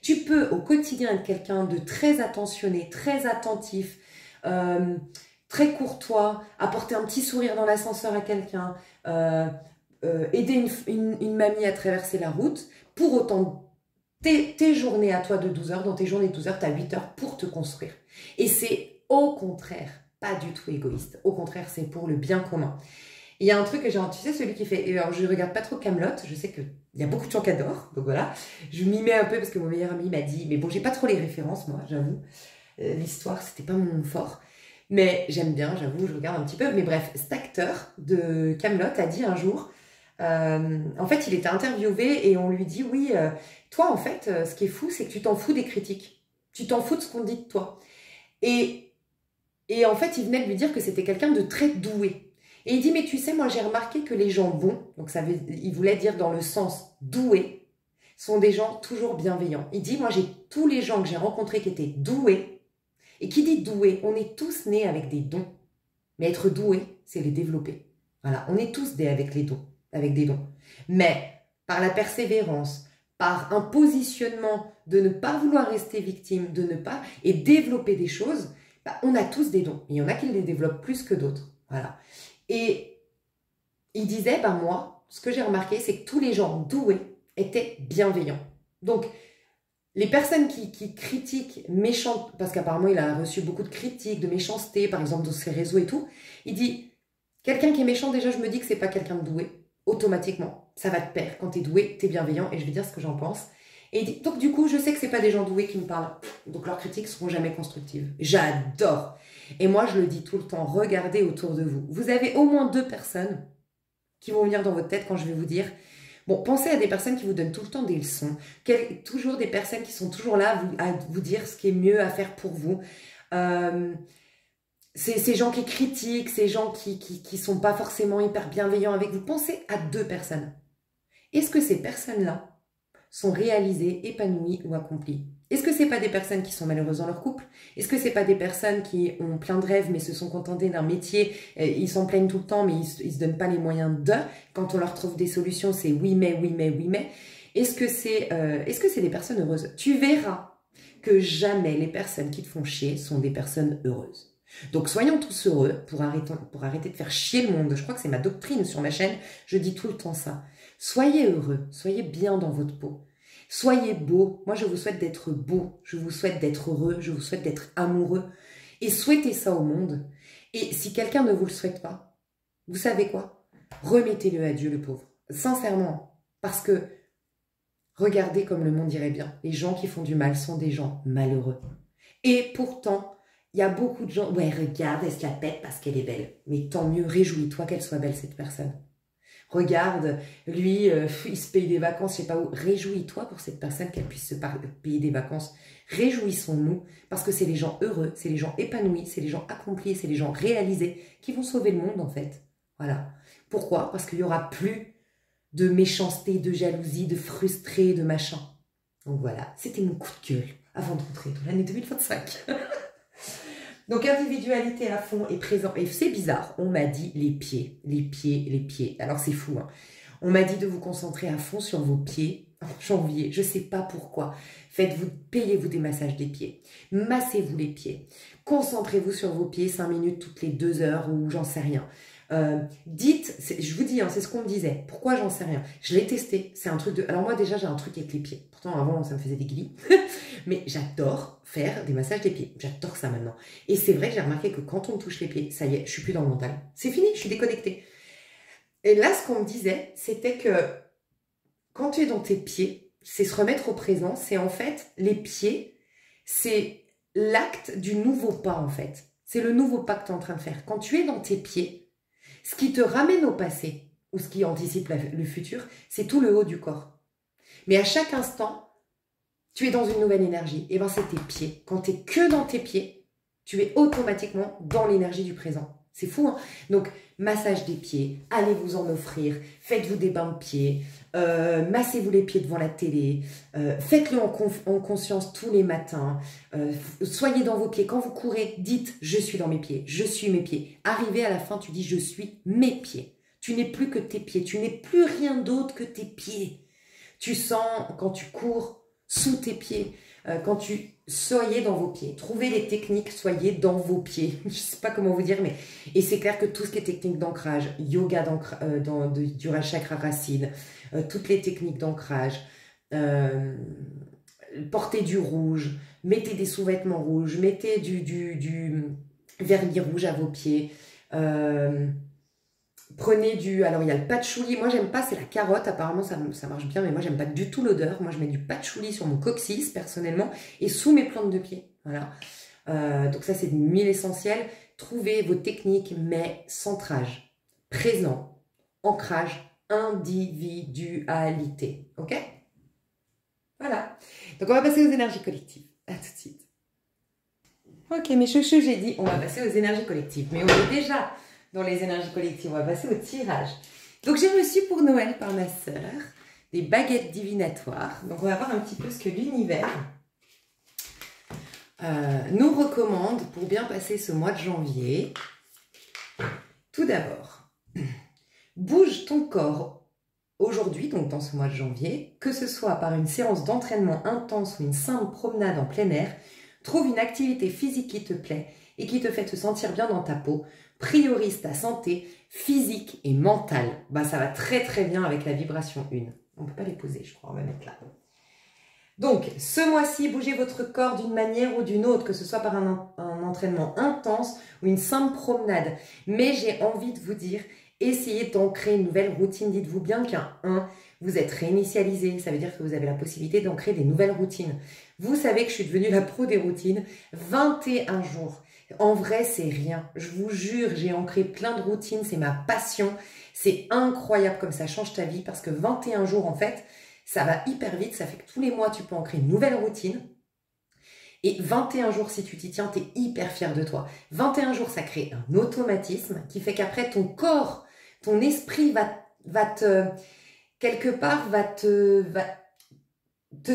Tu peux au quotidien être quelqu'un de très attentionné, très attentif, très courtois, apporter un petit sourire dans l'ascenseur à quelqu'un, aider une mamie à traverser la route. Pour autant, tes journées à toi de 12 heures, dans tes journées de 12 heures, tu as 8 heures pour te construire. Et c'est au contraire pas du tout égoïste. Au contraire, c'est pour le bien commun. Il y a un truc que j'ai, tu sais, celui qui fait... Alors, je regarde pas trop Kaamelott, je sais qu'il y a beaucoup de gens qui adorent, donc voilà. Je m'y mets un peu parce que mon meilleur ami m'a dit... Mais bon, j'ai pas trop les références, moi, j'avoue. L'histoire, c'était pas mon fort. Mais j'aime bien, j'avoue, je regarde un petit peu. Mais bref, cet acteur de Kaamelott a dit un jour... en fait, il était interviewé et on lui dit... Oui, toi, en fait, ce qui est fou, c'est que tu t'en fous des critiques. Tu t'en fous de ce qu'on dit de toi. Et en fait, il venait de lui dire que c'était quelqu'un de très doué. Et il dit, mais tu sais, moi j'ai remarqué que les gens bons, donc il voulait dire dans le sens doué, sont des gens toujours bienveillants. Il dit, moi j'ai tous les gens que j'ai rencontrés qui étaient doués, et qui dit doué, on est tous nés avec des dons. Mais être doué, c'est les développer. Voilà, on est tous nés avec des dons. Mais par la persévérance, par un positionnement de ne pas vouloir rester victime, et développer des choses, bah, on a tous des dons. Il y en a qui les développent plus que d'autres. Voilà. Et il disait, ben moi, ce que j'ai remarqué, c'est que tous les gens doués étaient bienveillants. Donc, les personnes qui critiquent méchantes, parce qu'apparemment il a reçu beaucoup de critiques, de méchanceté, par exemple dans ses réseaux et tout, il dit, quelqu'un qui est méchant, déjà je me dis que c'est pas quelqu'un de doué, automatiquement, ça va te perdre. Quand tu es doué, tu es bienveillant, et je vais dire ce que j'en pense. Et il dit, donc du coup, je sais que c'est pas des gens doués qui me parlent, donc leurs critiques seront jamais constructives. J'adore. Et moi, je le dis tout le temps, regardez autour de vous. Vous avez au moins 2 personnes qui vont venir dans votre tête quand je vais vous dire. Bon, pensez à des personnes qui vous donnent tout le temps des leçons, toujours des personnes qui sont toujours là à vous dire ce qui est mieux à faire pour vous. Ces gens qui critiquent, ces gens qui sont pas forcément hyper bienveillants avec vous. Pensez à 2 personnes. Est-ce que ces personnes-là sont réalisées, épanouies ou accomplies? Est-ce que c'est pas des personnes qui sont malheureuses dans leur couple? Est-ce que c'est pas des personnes qui ont plein de rêves mais se sont contentées d'un métier, ils s'en plaignent tout le temps mais ils se donnent pas les moyens de? Quand on leur trouve des solutions, c'est oui mais, oui mais, oui mais. Est-ce que c'est des personnes heureuses? Tu verras que jamais les personnes qui te font chier sont des personnes heureuses. Donc soyons tous heureux pour arrêter de faire chier le monde. Je crois que c'est ma doctrine sur ma chaîne, je dis tout le temps ça. Soyez heureux, soyez bien dans votre peau. Soyez beau. Moi, je vous souhaite d'être beau. Je vous souhaite d'être heureux. Je vous souhaite d'être amoureux. Et souhaitez ça au monde. Et si quelqu'un ne vous le souhaite pas, vous savez quoi? Remettez-le à Dieu, le pauvre. Sincèrement. Parce que, regardez comme le monde irait bien. Les gens qui font du mal sont des gens malheureux. Et pourtant, il y a beaucoup de gens... Ouais, regarde, elle se la pète parce qu'elle est belle. Mais tant mieux, réjouis-toi qu'elle soit belle, cette personne. Regarde, lui, il se paye des vacances, je sais pas où. Réjouis-toi pour cette personne qu'elle puisse se payer des vacances. Réjouissons-nous, parce que c'est les gens heureux, c'est les gens épanouis, c'est les gens accomplis, c'est les gens réalisés qui vont sauver le monde, en fait. Voilà. Pourquoi? Parce qu'il n'y aura plus de méchanceté, de jalousie, de frustré, de machin. Donc voilà, c'était mon coup de gueule avant de rentrer dans l'année 2025. Donc, individualité à fond et présent. Et c'est bizarre, on m'a dit les pieds, les pieds, les pieds. Alors, c'est fou, hein. On m'a dit de vous concentrer à fond sur vos pieds en janvier. Je ne sais pas pourquoi. Payez-vous des massages des pieds. Massez-vous les pieds. Concentrez-vous sur vos pieds 5 minutes toutes les 2 heures ou j'en sais rien. Dites, je vous dis, hein, c'est ce qu'on me disait. Pourquoi j'en sais rien? Je l'ai testé. C'est un truc de... Alors moi déjà j'ai un truc avec les pieds. Pourtant avant ça me faisait des guilis. Mais j'adore faire des massages des pieds. J'adore ça maintenant. Et c'est vrai que j'ai remarqué que quand on me touche les pieds, ça y est, je suis plus dans le mental. C'est fini, je suis déconnectée. Et là ce qu'on me disait, c'était que quand tu es dans tes pieds, c'est se remettre au présent. C'est en fait, les pieds, c'est l'acte du nouveau pas en fait. C'est le nouveau pas que tu es en train de faire. Quand tu es dans tes pieds, ce qui te ramène au passé, ou ce qui anticipe le futur, c'est tout le haut du corps. Mais à chaque instant, tu es dans une nouvelle énergie. Et bien, c'est tes pieds. Quand tu es que dans tes pieds, tu es automatiquement dans l'énergie du présent. C'est fou, hein? Donc, massage des pieds, allez vous en offrir, faites-vous des bains de pieds, massez-vous les pieds devant la télé, faites-le en conscience tous les matins, soyez dans vos pieds. Quand vous courez, dites « je suis dans mes pieds, je suis mes pieds ». Arrivé à la fin, tu dis « je suis mes pieds ». Tu n'es plus que tes pieds, tu n'es plus rien d'autre que tes pieds. Tu sens, quand tu cours, sous tes pieds, soyez dans vos pieds. Trouvez les techniques, soyez dans vos pieds. Je ne sais pas comment vous dire, mais... Et c'est clair que tout ce qui est technique d'ancrage, yoga du chakra racine, toutes les techniques d'ancrage, portez du rouge, mettez des sous-vêtements rouges, mettez du vernis rouge à vos pieds, prenez alors il y a le patchouli, moi j'aime pas, c'est la carotte, apparemment ça marche bien, mais moi j'aime pas du tout l'odeur. Moi je mets du patchouli sur mon coccyx personnellement et sous mes plantes de pied, voilà. Donc ça c'est une huile essentielle. Trouvez vos techniques, mais centrage, présent, ancrage, individualité, ok? Voilà, donc on va passer aux énergies collectives, à tout de suite. Ok mes chouchous, j'ai dit on va passer aux énergies collectives, mais on est déjà dans les énergies collectives, on va passer au tirage. Donc j'ai reçu pour Noël par ma sœur des baguettes divinatoires. Donc on va voir un petit peu ce que l'univers nous recommande pour bien passer ce mois de janvier. Tout d'abord, bouge ton corps aujourd'hui, donc dans ce mois de janvier, que ce soit par une séance d'entraînement intense ou une simple promenade en plein air, trouve une activité physique qui te plaît et qui te fait te sentir bien dans ta peau. Priorise ta santé physique et mentale. Bah, ça va très très bien avec la vibration 1. On ne peut pas les poser, je crois, on va mettre là. Donc, ce mois-ci, bougez votre corps d'une manière ou d'une autre, que ce soit par un entraînement intense ou une simple promenade. Mais j'ai envie de vous dire, essayez d'ancrer une nouvelle routine. Dites-vous bien qu'un 1, vous êtes réinitialisé. Ça veut dire que vous avez la possibilité d'ancrer des nouvelles routines. Vous savez que je suis devenue la pro des routines. 21 jours. En vrai, c'est rien. Je vous jure, j'ai ancré plein de routines, c'est ma passion. C'est incroyable comme ça change ta vie parce que 21 jours, en fait, ça va hyper vite. Ça fait que tous les mois, tu peux ancrer une nouvelle routine. Et 21 jours, si tu t'y tiens, tu es hyper fier de toi. 21 jours, ça crée un automatisme qui fait qu'après, ton corps, ton esprit va te, quelque part, va te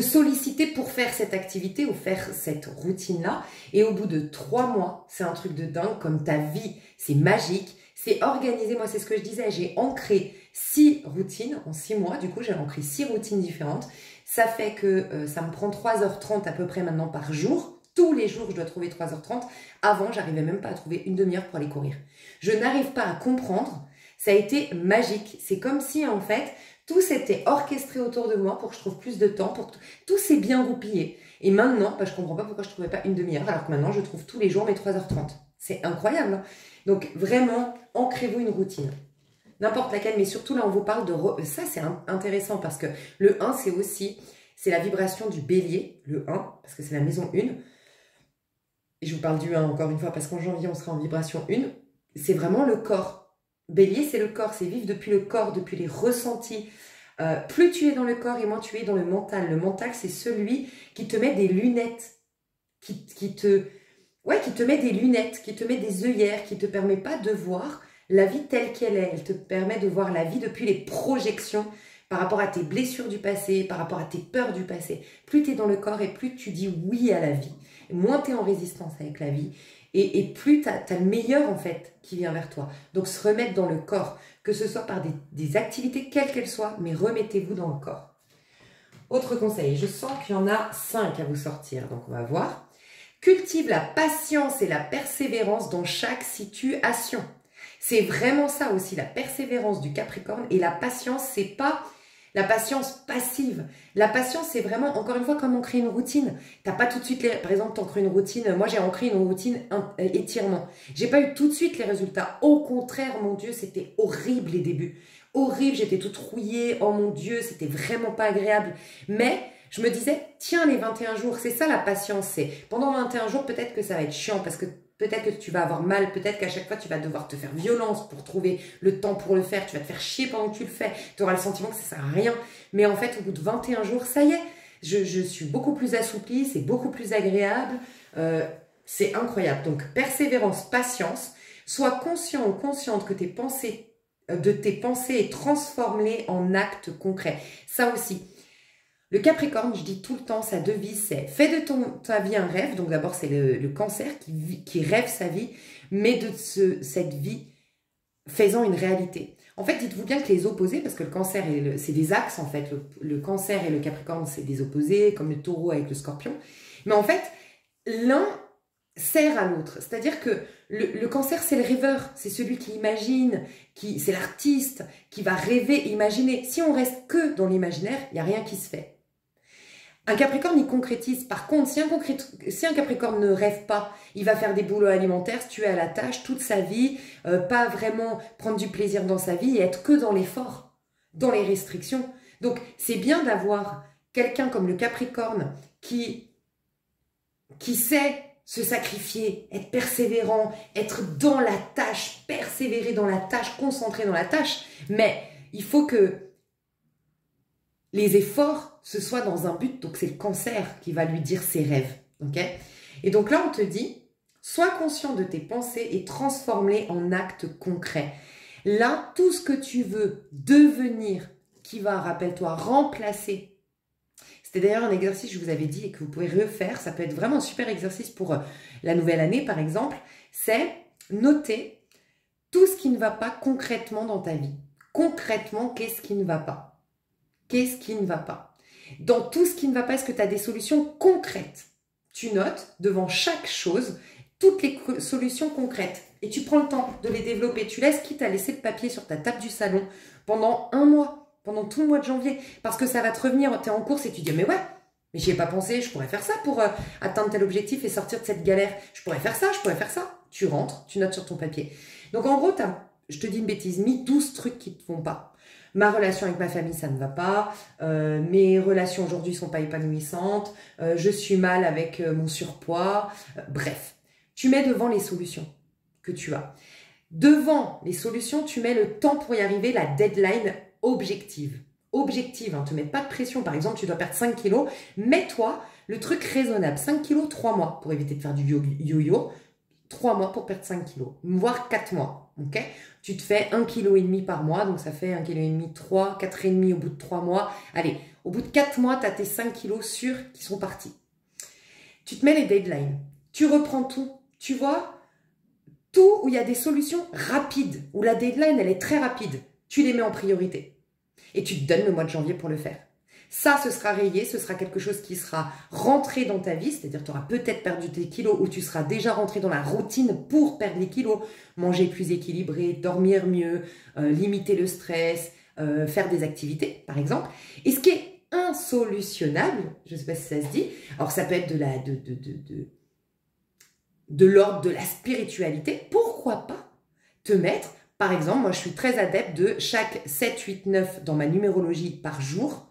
solliciter pour faire cette activité ou faire cette routine-là. Et au bout de 3 mois, c'est un truc de dingue, comme ta vie, c'est magique, c'est organisé. Moi, c'est ce que je disais, j'ai ancré 6 routines en 6 mois. Du coup, j'ai ancré 6 routines différentes. Ça fait que ça me prend 3h30 à peu près maintenant par jour. Tous les jours, je dois trouver 3h30. Avant, j'arrivais même pas à trouver une demi-heure pour aller courir. Je n'arrive pas à comprendre. Ça a été magique. C'est comme si, en fait, tout s'était orchestré autour de moi pour que je trouve plus de temps. Pour que tout s'est bien goupillé. Et maintenant, je ne comprends pas pourquoi je ne trouvais pas une demi-heure, alors que maintenant, je trouve tous les jours mes 3h30. C'est incroyable. Hein. Donc, vraiment, ancrez-vous une routine. N'importe laquelle, mais surtout là, on vous parle de... Ça, c'est intéressant parce que le 1, c'est aussi... C'est la vibration du bélier, le 1, parce que c'est la maison 1. Et je vous parle du 1 encore une fois, parce qu'en janvier, on sera en vibration 1. C'est vraiment le corps. Bélier, c'est le corps, c'est vivre depuis le corps, depuis les ressentis. Plus tu es dans le corps et moins tu es dans le mental. Le mental, c'est celui qui te met des lunettes, qui te met des lunettes, qui te met des œillères, qui ne te permet pas de voir la vie telle qu'elle est. Elle te permet de voir la vie depuis les projections par rapport à tes blessures du passé, par rapport à tes peurs du passé. Plus tu es dans le corps et plus tu dis oui à la vie, moins tu es en résistance avec la vie et plus tu as le meilleur en fait qui vient vers toi. Donc se remettre dans le corps, que ce soit par des activités quelles qu'elles soient, mais remettez-vous dans le corps. Autre conseil, je sens qu'il y en a 5 à vous sortir, donc on va voir. Cultive la patience et la persévérance dans chaque situation. C'est vraiment ça aussi, la persévérance du Capricorne. Et la patience, c'est pas la patience passive. La patience, c'est vraiment, encore une fois, comme on crée une routine. T'as pas tout de suite, par exemple, t'ancres une routine. Moi, j'ai ancré une routine étirement. J'ai pas eu tout de suite les résultats. Au contraire, mon Dieu, c'était horrible les débuts. Horrible, j'étais toute rouillée. Oh mon Dieu, c'était vraiment pas agréable. Mais je me disais, tiens, les 21 jours, c'est ça la patience. C'est pendant 21 jours, peut-être que ça va être chiant parce que peut-être que tu vas avoir mal, peut-être qu'à chaque fois, tu vas devoir te faire violence pour trouver le temps pour le faire. Tu vas te faire chier pendant que tu le fais. Tu auras le sentiment que ça sert à rien. Mais en fait, au bout de 21 jours, ça y est, je suis beaucoup plus assouplie, c'est beaucoup plus agréable. C'est incroyable. Donc, persévérance, patience. Sois conscient ou consciente que tes pensées et transforme-les en actes concrets. Ça aussi. Le Capricorne, je dis tout le temps, sa devise, c'est « Fais de ta vie un rêve ». Donc d'abord, c'est le Cancer qui rêve sa vie, mais de cette vie faisant une réalité. En fait, dites-vous bien que les opposés, parce que le Cancer, c'est des axes en fait. Le Cancer et le Capricorne, c'est des opposés, comme le Taureau avec le Scorpion. Mais en fait, l'un sert à l'autre. C'est-à-dire que le Cancer, c'est le rêveur, c'est celui qui imagine, c'est l'artiste qui va rêver, imaginer. Si on reste que dans l'imaginaire, il n'y a rien qui se fait. Un Capricorne, il concrétise. Par contre, si un Capricorne ne rêve pas, il va faire des boulots alimentaires, se tuer à la tâche toute sa vie, pas vraiment prendre du plaisir dans sa vie et être que dans l'effort, dans les restrictions. Donc, c'est bien d'avoir quelqu'un comme le Capricorne qui sait se sacrifier, être persévérant, être dans la tâche, persévérer dans la tâche, concentré dans la tâche. Mais il faut que les efforts, ce soit dans un but. Donc, c'est le Cancer qui va lui dire ses rêves. Okay? Et donc là, on te dit, sois conscient de tes pensées et transforme-les en actes concrets. Là, tout ce que tu veux devenir, qui va, rappelle-toi, remplacer. C'était d'ailleurs un exercice, je vous avais dit, et que vous pouvez refaire. Ça peut être vraiment un super exercice pour la nouvelle année, par exemple. C'est noter tout ce qui ne va pas concrètement dans ta vie. Concrètement, qu'est-ce qui ne va pas? Qu'est-ce qui ne va pas? Dans tout ce qui ne va pas, est-ce que tu as des solutions concrètes? Tu notes devant chaque chose toutes les solutions concrètes et tu prends le temps de les développer. Tu laisses quitte à laisser le papier sur ta table du salon pendant un mois, pendant tout le mois de janvier, parce que ça va te revenir, tu es en course et tu dis mais ouais, mais j'y ai pas pensé, je pourrais faire ça pour atteindre tel objectif et sortir de cette galère. Je pourrais faire ça, je pourrais faire ça. Tu rentres, tu notes sur ton papier. Donc en gros, je te dis une bêtise, mis 12 trucs qui ne te vont pas. Ma relation avec ma famille, ça ne va pas. Mes relations aujourd'hui ne sont pas épanouissantes. Je suis mal avec mon surpoids. Bref, tu mets devant les solutions que tu as. Devant les solutions, tu mets le temps pour y arriver, la deadline objective. Objective, hein, ne te mets pas de pression. Par exemple, tu dois perdre 5 kilos. Mets-toi le truc raisonnable. 5 kilos, 3 mois pour éviter de faire du yo-yo. 3 mois pour perdre 5 kilos, voire 4 mois. Okay, tu te fais 1,5 kg par mois, donc ça fait 1,5 kg, 3, 4,5 au bout de 3 mois. Allez, au bout de 4 mois, tu as tes 5 kilos sûrs qui sont partis. Tu te mets les deadlines. Tu reprends tout. Tu vois, tout où il y a des solutions rapides, où la deadline, elle est très rapide. Tu les mets en priorité. Et tu te donnes le mois de janvier pour le faire. Ça, ce sera rayé, ce sera quelque chose qui sera rentré dans ta vie, c'est-à-dire tu auras peut-être perdu tes kilos ou tu seras déjà rentré dans la routine pour perdre les kilos, manger plus équilibré, dormir mieux, limiter le stress, faire des activités, par exemple. Et ce qui est insolutionnable, je ne sais pas si ça se dit, alors ça peut être de l'ordre de la spiritualité, pourquoi pas te mettre, par exemple, moi je suis très adepte de chaque 7, 8, 9 dans ma numérologie par jour.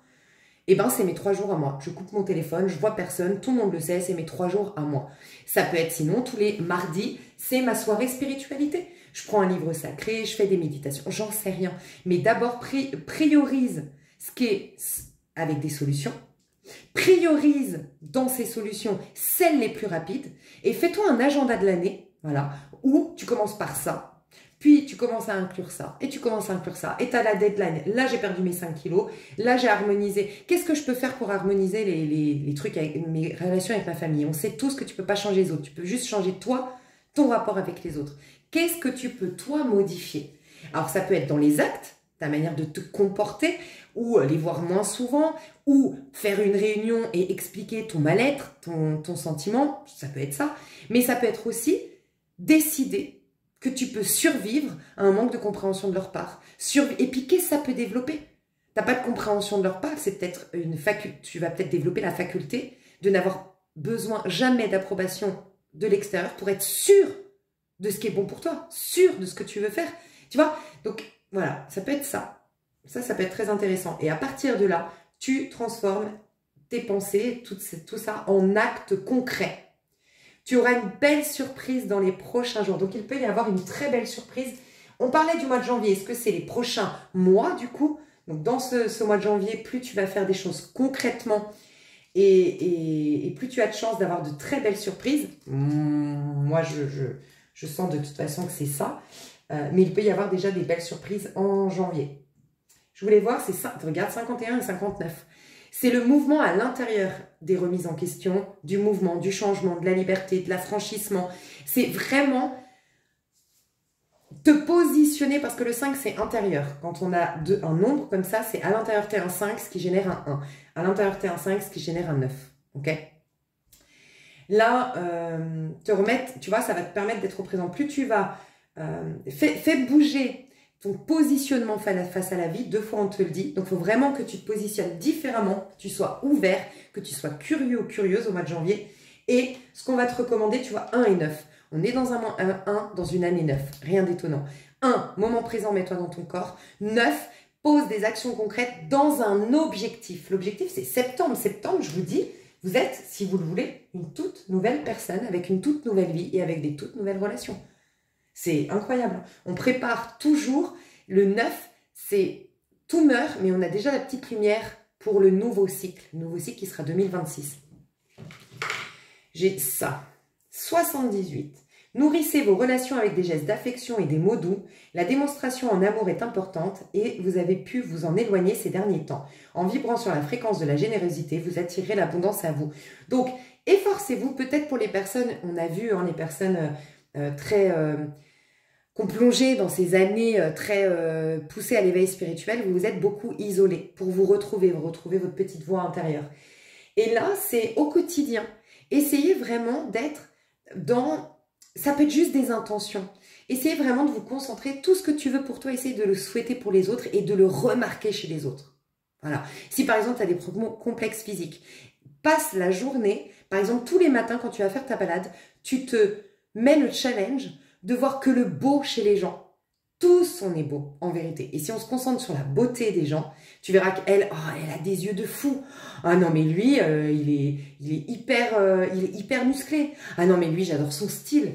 Eh ben, c'est mes 3 jours à moi. Je coupe mon téléphone, je vois personne, tout le monde le sait, c'est mes 3 jours à moi. Ça peut être sinon, tous les mardis, c'est ma soirée spiritualité. Je prends un livre sacré, je fais des méditations, j'en sais rien. Mais d'abord, priorise ce qui est avec des solutions. Priorise dans ces solutions celles les plus rapides et fais-toi un agenda de l'année, voilà, où tu commences par ça. Puis, tu commences à inclure ça, et tu commences à inclure ça, et tu as la deadline. Là, j'ai perdu mes 5 kilos, là, j'ai harmonisé. Qu'est-ce que je peux faire pour harmoniser les trucs avec mes relations avec ma famille? On sait tous que tu ne peux pas changer les autres, tu peux juste changer toi, ton rapport avec les autres. Qu'est-ce que tu peux, toi, modifier? Alors, ça peut être dans les actes, ta manière de te comporter, ou les voir moins souvent, ou faire une réunion et expliquer ton mal-être, ton sentiment, ça peut être ça. Mais ça peut être aussi décider que tu peux survivre à un manque de compréhension de leur part. Et puis, qu'est-ce que ça peut développer? Tu n'as pas de compréhension de leur part, c'est peut-être une faculté. Tu vas peut-être développer la faculté de n'avoir besoin jamais d'approbation de l'extérieur pour être sûr de ce qui est bon pour toi, sûr de ce que tu veux faire. Tu vois? Donc, voilà, ça peut être ça. Ça peut être très intéressant. Et à partir de là, tu transformes tes pensées, tout ça, en actes concrets. Tu auras une belle surprise dans les prochains jours. Donc, il peut y avoir une très belle surprise. On parlait du mois de janvier. Est-ce que c'est les prochains mois, du coup? Donc, dans ce mois de janvier, plus tu vas faire des choses concrètement et plus tu as de chances d'avoir de très belles surprises. Moi, je sens de toute façon que c'est ça. Mais il peut y avoir déjà des belles surprises en janvier. Je voulais voir, c'est ça. Regarde, 51 et 59. C'est le mouvement à l'intérieur des remises en question, du mouvement, du changement, de la liberté, de l'affranchissement. C'est vraiment te positionner, parce que le 5, c'est intérieur. Quand on a un nombre comme ça, c'est à l'intérieur, tu es un 5, ce qui génère un 1. À l'intérieur, tu es un 5, ce qui génère un 9. Ok? Là, te remettre, tu vois, ça va te permettre d'être présent. Plus tu vas... fais bouger ton positionnement face à la vie, 2 fois on te le dit. Donc, il faut vraiment que tu te positionnes différemment, que tu sois ouvert, que tu sois curieux ou curieuse au mois de janvier. Et ce qu'on va te recommander, tu vois, 1 et 9. On est dans un 1 dans une année 9. Rien d'étonnant. 1, moment présent, mets-toi dans ton corps. 9, pose des actions concrètes dans un objectif. L'objectif, c'est septembre. Septembre, je vous dis, vous êtes, si vous le voulez, une toute nouvelle personne avec une toute nouvelle vie et avec des toutes nouvelles relations. C'est incroyable. On prépare toujours. Le 9, c'est tout meurt, mais on a déjà la petite lumière pour le nouveau cycle. Le nouveau cycle qui sera 2026. J'ai ça. 78. Nourrissez vos relations avec des gestes d'affection et des mots doux. La démonstration en amour est importante et vous avez pu vous en éloigner ces derniers temps. En vibrant sur la fréquence de la générosité, vous attirez l'abondance à vous. Donc, efforcez-vous. Peut-être pour les personnes, on a vu les personnes qui ont plongé dans ces années très poussées à l'éveil spirituel, vous vous êtes beaucoup isolés pour vous retrouver votre petite voix intérieure. Et là, c'est au quotidien. Essayez vraiment d'être dans... Ça peut être juste des intentions. Essayez vraiment de vous concentrer. Tout ce que tu veux pour toi, essayez de le souhaiter pour les autres et de le remarquer chez les autres. Voilà. Si par exemple, tu as des problèmes complexes physiques, passe la journée, par exemple, tous les matins quand tu vas faire ta balade, tu te mets le challenge de voir que le beau chez les gens. Tous on est beau, en vérité. Et si on se concentre sur la beauté des gens, tu verras qu'elle, oh, elle a des yeux de fou. Ah non, mais lui, il est hyper musclé. Ah non, mais lui, j'adore son style.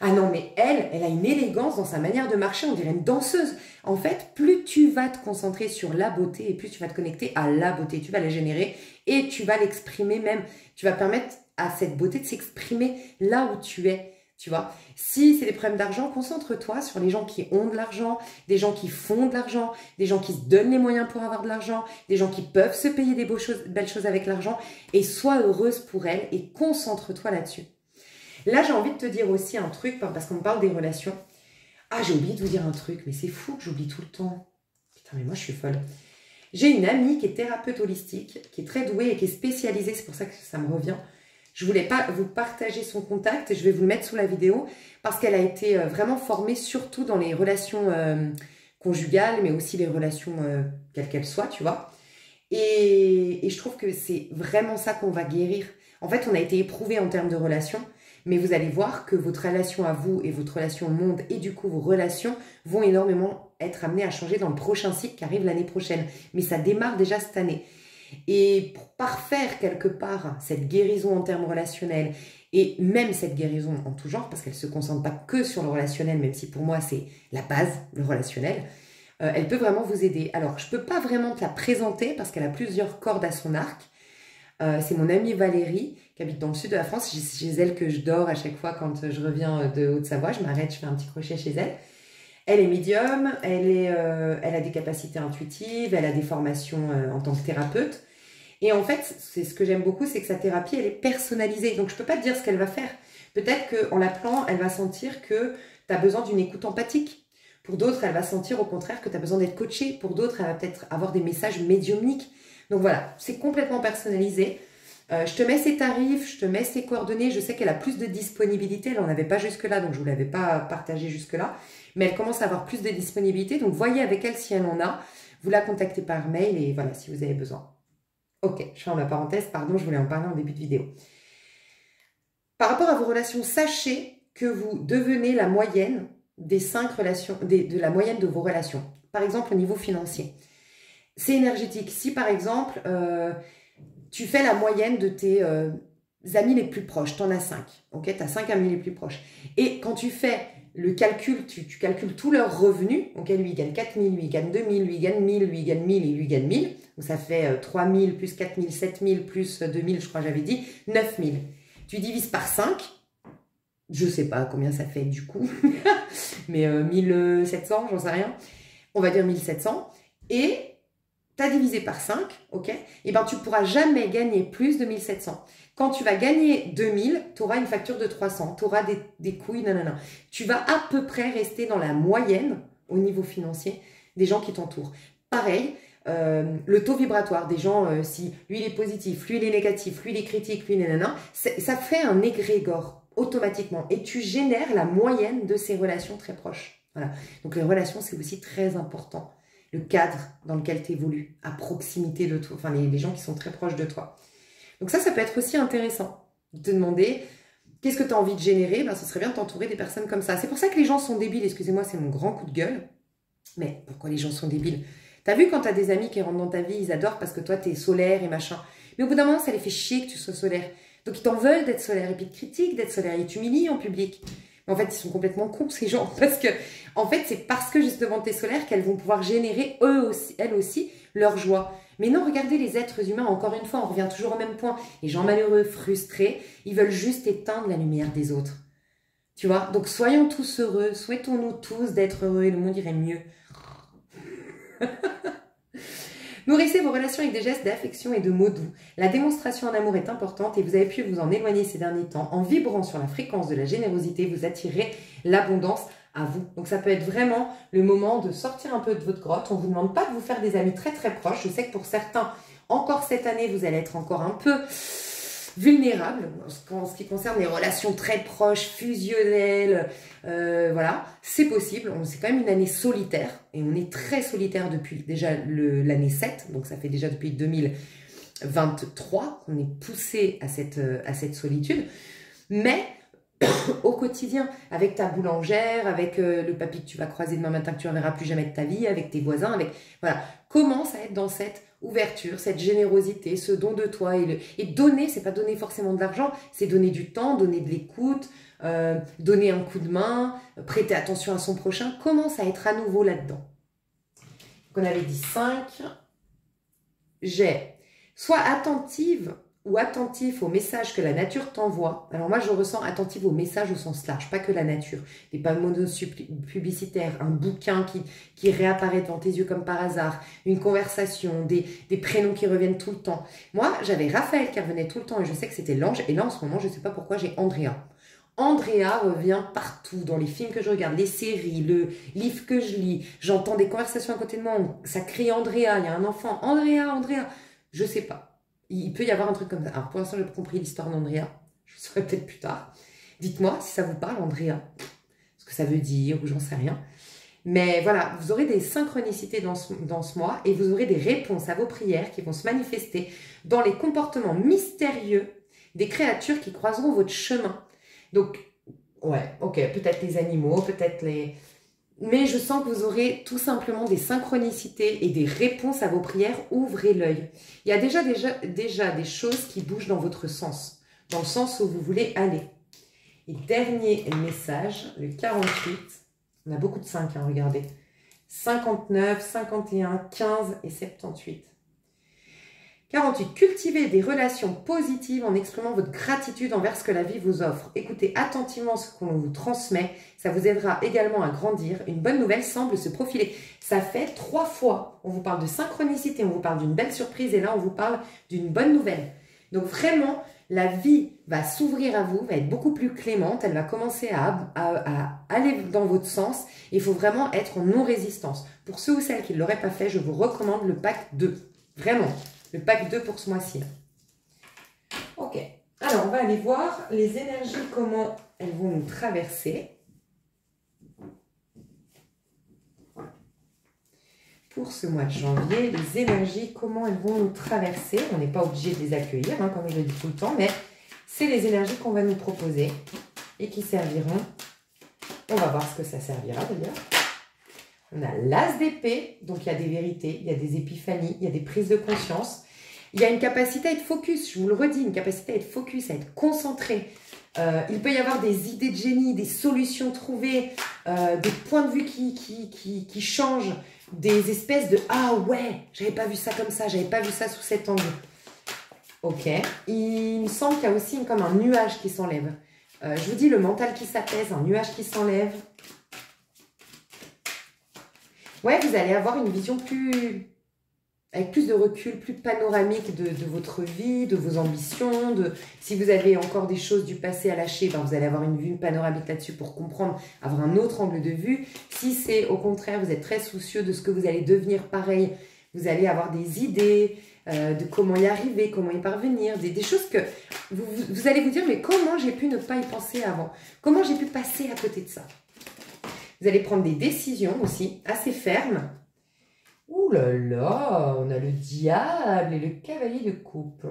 Ah non, mais elle a une élégance dans sa manière de marcher, on dirait une danseuse. En fait, plus tu vas te concentrer sur la beauté et plus tu vas te connecter à la beauté. Tu vas la générer et tu vas l'exprimer même. Tu vas permettre à cette beauté de s'exprimer là où tu es. Tu vois, si c'est des problèmes d'argent, concentre-toi sur les gens qui ont de l'argent, des gens qui font de l'argent, des gens qui se donnent les moyens pour avoir de l'argent, des gens qui peuvent se payer des belles choses avec l'argent et sois heureuse pour elles et concentre-toi là-dessus. Là, j'ai envie de te dire aussi un truc, parce qu'on me parle des relations. Ah, j'ai oublié de vous dire un truc, mais c'est fou que j'oublie tout le temps. Putain, mais moi, je suis folle. J'ai une amie qui est thérapeute holistique, qui est très douée et qui est spécialisée, c'est pour ça que ça me revient. Je voulais pas vous partager son contact, je vais vous le mettre sous la vidéo, parce qu'elle a été vraiment formée surtout dans les relations conjugales, mais aussi les relations quelles qu'elles soient, tu vois. Et je trouve que c'est vraiment ça qu'on va guérir. En fait, on a été éprouvé en termes de relations, mais vous allez voir que votre relation à vous et votre relation au monde, et du coup vos relations, vont énormément être amenées à changer dans le prochain cycle qui arrive l'année prochaine. Mais ça démarre déjà cette année. Et pour parfaire quelque part cette guérison en termes relationnels et même cette guérison en tout genre, parce qu'elle ne se concentre pas que sur le relationnel, même si pour moi c'est la base, le relationnel, elle peut vraiment vous aider. Alors, je ne peux pas vraiment te la présenter parce qu'elle a plusieurs cordes à son arc. C'est mon amie Valérie qui habite dans le sud de la France. C'est chez elle que je dors à chaque fois quand je reviens de Haute-Savoie. Je m'arrête, je fais un petit crochet chez elle. Elle est médium, elle a des capacités intuitives, elle a des formations en tant que thérapeute. Et en fait, c'est ce que j'aime beaucoup, c'est que sa thérapie, elle est personnalisée. Donc, je ne peux pas te dire ce qu'elle va faire. Peut-être qu'en l'appelant, elle va sentir que tu as besoin d'une écoute empathique. Pour d'autres, elle va sentir au contraire que tu as besoin d'être coachée. Pour d'autres, elle va peut-être avoir des messages médiumniques. Donc voilà, c'est complètement personnalisé. Je te mets ses tarifs, je te mets ses coordonnées. Je sais qu'elle a plus de disponibilité. Elle n'en avait pas jusque-là, donc je ne vous l'avais pas partagé jusque-là. Mais elle commence à avoir plus de disponibilité. Donc voyez avec elle si elle en a. Vous la contactez par mail et voilà, si vous avez besoin. Ok, je ferme la parenthèse. Pardon, je voulais en parler en début de vidéo. Par rapport à vos relations, sachez que vous devenez la moyenne des 5 relations, de la moyenne de vos relations. Par exemple, au niveau financier. C'est énergétique. Si par exemple, tu fais la moyenne de tes amis les plus proches, tu en as 5, ok, tu as 5 amis les plus proches. Et quand tu fais le calcul, tu calcules tous leurs revenus, ok, lui il gagne 4 000, lui il gagne 2 000, lui il gagne 1 000, lui il gagne 1 000 et lui il gagne 1 000. Donc ça fait 3 000 plus 4 000, 7 000 plus 2 000, je crois j'avais dit, 9 000. Tu divises par 5, je sais pas combien ça fait du coup, mais 1700, j'en sais rien. On va dire 1700. Et tu as divisé par 5, ok, et ben tu ne pourras jamais gagner plus de 1700. Quand tu vas gagner 2000, tu auras une facture de 300, tu auras des couilles, non. Tu vas à peu près rester dans la moyenne au niveau financier des gens qui t'entourent. Pareil, le taux vibratoire des gens, si lui il est positif, lui il est négatif, lui il est critique, lui nanana, ça fait un égrégore automatiquement et tu génères la moyenne de ces relations très proches. Voilà. Donc les relations, c'est aussi très important. Le cadre dans lequel tu évolues, à proximité de toi, enfin les gens qui sont très proches de toi. Donc ça peut être aussi intéressant de te demander qu'est-ce que tu as envie de générer. Ben, ce serait bien de t'entourer des personnes comme ça. C'est pour ça que les gens sont débiles, excusez-moi, c'est mon grand coup de gueule. Mais pourquoi les gens sont débiles? T'as vu quand tu as des amis qui rentrent dans ta vie, ils adorent parce que toi tu es solaire et machin. Mais au bout d'un moment, ça les fait chier que tu sois solaire. Donc ils t'en veulent d'être solaire et puis ils te critiquent d'être solaire, ils t'humilient en public. En fait, ils sont complètement cons, ces gens. Parce que, en fait, c'est parce que justement, t'es solaire qu'elles vont pouvoir générer, elles aussi, leur joie. Mais non, regardez les êtres humains, encore une fois, on revient toujours au même point. Les gens malheureux, frustrés, ils veulent juste éteindre la lumière des autres. Tu vois? Donc, soyons tous heureux, souhaitons-nous tous d'être heureux et le monde irait mieux. Nourrissez vos relations avec des gestes d'affection et de mots doux. La démonstration en amour est importante et vous avez pu vous en éloigner ces derniers temps. En vibrant sur la fréquence de la générosité, vous attirez l'abondance à vous. Donc ça peut être vraiment le moment de sortir un peu de votre grotte. On ne vous demande pas de vous faire des amis très très proches. Je sais que pour certains, encore cette année, vous allez être encore un peu vulnérable en ce qui concerne les relations très proches, fusionnelles, voilà, c'est possible. C'est quand même une année solitaire et on est très solitaire depuis déjà l'année 7, donc ça fait déjà depuis 2023 qu'on est poussé à cette solitude, mais au quotidien, avec ta boulangère, avec le papy que tu vas croiser demain matin que tu ne verras plus jamais de ta vie, avec tes voisins, avec voilà, commence à être dans cette ouverture, cette générosité, ce don de toi et donner, c'est pas donner forcément de l'argent, c'est donner du temps, donner de l'écoute, donner un coup de main, prêter attention à son prochain, commence à être à nouveau là-dedans. Donc on avait dit 5, j'ai sois attentive ou attentif aux messages que la nature t'envoie. Alors moi, je ressens attentive aux messages au sens large, pas que la nature. Des panneaux publicitaires, un bouquin qui réapparaît devant tes yeux comme par hasard, une conversation, des prénoms qui reviennent tout le temps. Moi, j'avais Raphaël qui revenait tout le temps et je sais que c'était l'ange. Et là, en ce moment, je ne sais pas pourquoi, j'ai Andrea. Andrea revient partout, dans les films que je regarde, les séries, le livre que je lis. J'entends des conversations à côté de moi, ça crie Andrea, il y a un enfant, Andrea, Andrea. Je sais pas. Il peut y avoir un truc comme ça. Alors, pour l'instant, j'ai pas compris l'histoire d'Andrea. Je le saurai peut-être plus tard. Dites-moi si ça vous parle, Andrea. Ce que ça veut dire ou j'en sais rien. Mais voilà, vous aurez des synchronicités dans ce mois et vous aurez des réponses à vos prières qui vont se manifester dans les comportements mystérieux des créatures qui croiseront votre chemin. Donc, ouais, ok, peut-être les animaux, peut-être les... Mais je sens que vous aurez tout simplement des synchronicités et des réponses à vos prières. Ouvrez l'œil. Il y a déjà des choses qui bougent dans votre sens, dans le sens où vous voulez aller. Et dernier message, le 48. On a beaucoup de 5, hein, regardez. 59, 51, 15 et 78. 48. Cultivez des relations positives en exprimant votre gratitude envers ce que la vie vous offre. Écoutez attentivement ce qu'on vous transmet. Ça vous aidera également à grandir. Une bonne nouvelle semble se profiler. Ça fait 3 fois. On vous parle de synchronicité, on vous parle d'une belle surprise et là, on vous parle d'une bonne nouvelle. Donc vraiment, la vie va s'ouvrir à vous, va être beaucoup plus clémente. Elle va commencer à aller dans votre sens. Il faut vraiment être en non-résistance. Pour ceux ou celles qui ne l'auraient pas fait, je vous recommande le pack 2. Vraiment. Le pack 2 pour ce mois-ci. Ok. Alors, on va aller voir les énergies, comment elles vont nous traverser. Pour ce mois de janvier, les énergies, comment elles vont nous traverser. On n'est pas obligé de les accueillir, hein, comme je le dis tout le temps, mais c'est les énergies qu'on va nous proposer et qui serviront. On va voir ce que ça servira d'ailleurs. On a l'as d'épée, donc il y a des vérités, il y a des épiphanies, il y a des prises de conscience. Il y a une capacité à être focus, je vous le redis, une capacité à être focus, à être concentré. Il peut y avoir des idées de génie, des solutions trouvées, des points de vue qui changent, des espèces de « Ah ouais, j'avais pas vu ça comme ça, j'avais pas vu ça sous cet angle. » Ok. Il me semble qu'il y a aussi comme un nuage qui s'enlève. Je vous dis, le mental qui s'apaise, un nuage qui s'enlève. Ouais, vous allez avoir une vision avec plus de recul, plus panoramique de votre vie, de vos ambitions. Si vous avez encore des choses du passé à lâcher, ben vous allez avoir une vue panoramique là-dessus pour comprendre, avoir un autre angle de vue. Si c'est au contraire, vous êtes très soucieux de ce que vous allez devenir pareil, vous allez avoir des idées de comment y arriver, comment y parvenir, des choses que vous allez vous dire, mais comment j'ai pu ne pas y penser avant? Comment j'ai pu passer à côté de ça? Vous allez prendre des décisions aussi, assez fermes. Ouh là là, on a le diable et le cavalier de coupe.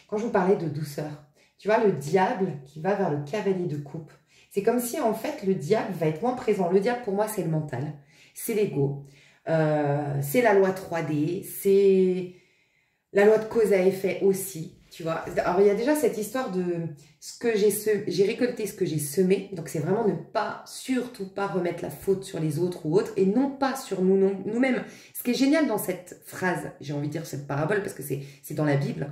Quand je vous parlais de douceur, tu vois, le diable qui va vers le cavalier de coupe. C'est comme si, en fait, le diable va être moins présent. Le diable, pour moi, c'est le mental, c'est l'ego, c'est la loi 3D, c'est la loi de cause à effet aussi. Tu vois, alors il y a déjà cette histoire de ce que j'ai récolté, ce que j'ai semé. Donc c'est vraiment ne pas, surtout pas remettre la faute sur les autres ou autres et non pas sur nous-mêmes. Ce qui est génial dans cette phrase, j'ai envie de dire cette parabole parce que c'est dans la Bible,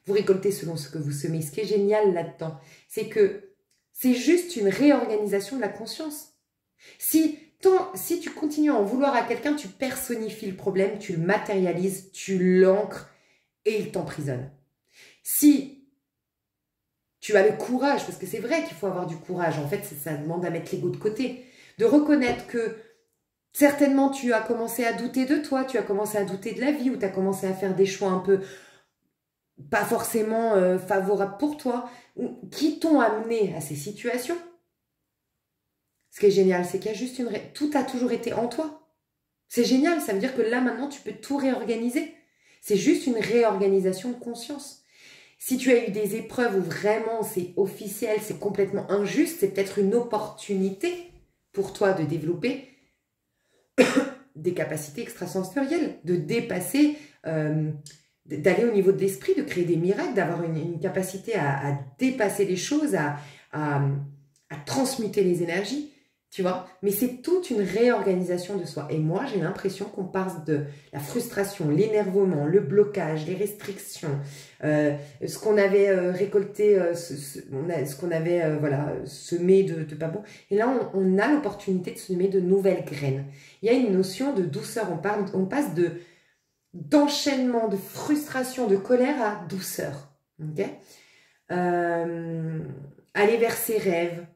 vous récoltez selon ce que vous semez. Ce qui est génial là-dedans, c'est que c'est juste une réorganisation de la conscience. Si tu continues à en vouloir à quelqu'un, tu personnifies le problème, tu le matérialises, tu l'ancres et il t'emprisonne. Si tu as le courage, parce que c'est vrai qu'il faut avoir du courage, en fait, ça demande à mettre l'ego de côté, de reconnaître que certainement tu as commencé à douter de toi, tu as commencé à douter de la vie, ou tu as commencé à faire des choix un peu pas forcément favorables pour toi, qui t'ont amené à ces situations. Ce qui est génial, c'est qu'il y a juste tout a toujours été en toi. C'est génial, ça veut dire que là, maintenant, tu peux tout réorganiser. C'est juste une réorganisation de conscience. Si tu as eu des épreuves où vraiment c'est officiel, c'est complètement injuste, c'est peut-être une opportunité pour toi de développer des capacités extrasensorielles, de dépasser, d'aller au niveau de l'esprit, de créer des miracles, d'avoir une capacité à dépasser les choses, à transmuter les énergies, tu vois. Mais c'est toute une réorganisation de soi. Et moi, j'ai l'impression qu'on passe de la frustration, l'énervement, le blocage, les restrictions, ce qu'on avait récolté, ce qu'on avait voilà, semé de pas bon. Et là, on a l'opportunité de semer de nouvelles graines. Il y a une notion de douceur. On passe d'enchaînement, de frustration, de colère à douceur. Okay, aller vers ses rêves.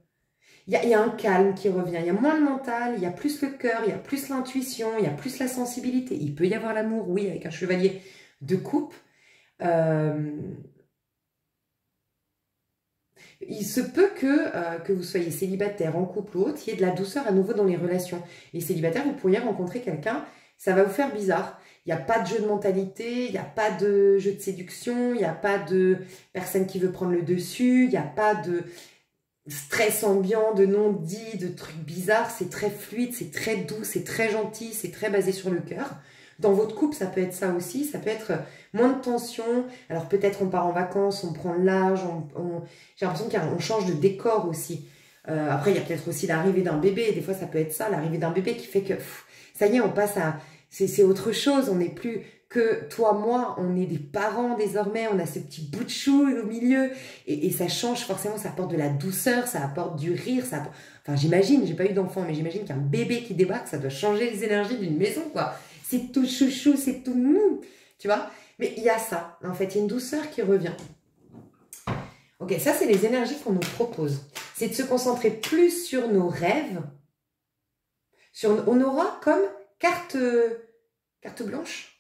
Il y a un calme qui revient. Il y a moins le mental, il y a plus le cœur, il y a plus l'intuition, il y a plus la sensibilité. Il peut y avoir l'amour, oui, avec un chevalier de coupe. Il se peut que vous soyez célibataire, en couple ou autre, il y ait de la douceur à nouveau dans les relations. Les célibataires, vous pourriez rencontrer quelqu'un, ça va vous faire bizarre. Il n'y a pas de jeu de mentalité, il n'y a pas de jeu de séduction, il n'y a pas de personne qui veut prendre le dessus, il n'y a pas de stress ambiant, de non-dit, de trucs bizarres. C'est très fluide, c'est très doux, c'est très gentil, c'est très basé sur le cœur. Dans votre couple, ça peut être ça aussi, ça peut être moins de tension. Alors peut-être on part en vacances, on prend le large, j'ai l'impression qu'on change de décor aussi. Après, il y a peut-être aussi l'arrivée d'un bébé. Des fois, ça peut être ça, l'arrivée d'un bébé qui fait que, ça y est, on passe à... C'est autre chose, on n'est plus que toi, moi, on est des parents désormais, on a ce petit bout de chou au milieu, et ça change forcément, ça apporte de la douceur, ça apporte du rire, ça apporte... Enfin, j'imagine, j'ai pas eu d'enfant, mais j'imagine qu'un bébé qui débarque, ça doit changer les énergies d'une maison, quoi. C'est tout chouchou, c'est tout mou, tu vois. Mais il y a ça, en fait, il y a une douceur qui revient. Ok, ça, c'est les énergies qu'on nous propose. C'est de se concentrer plus sur nos rêves. On aura comme carte blanche,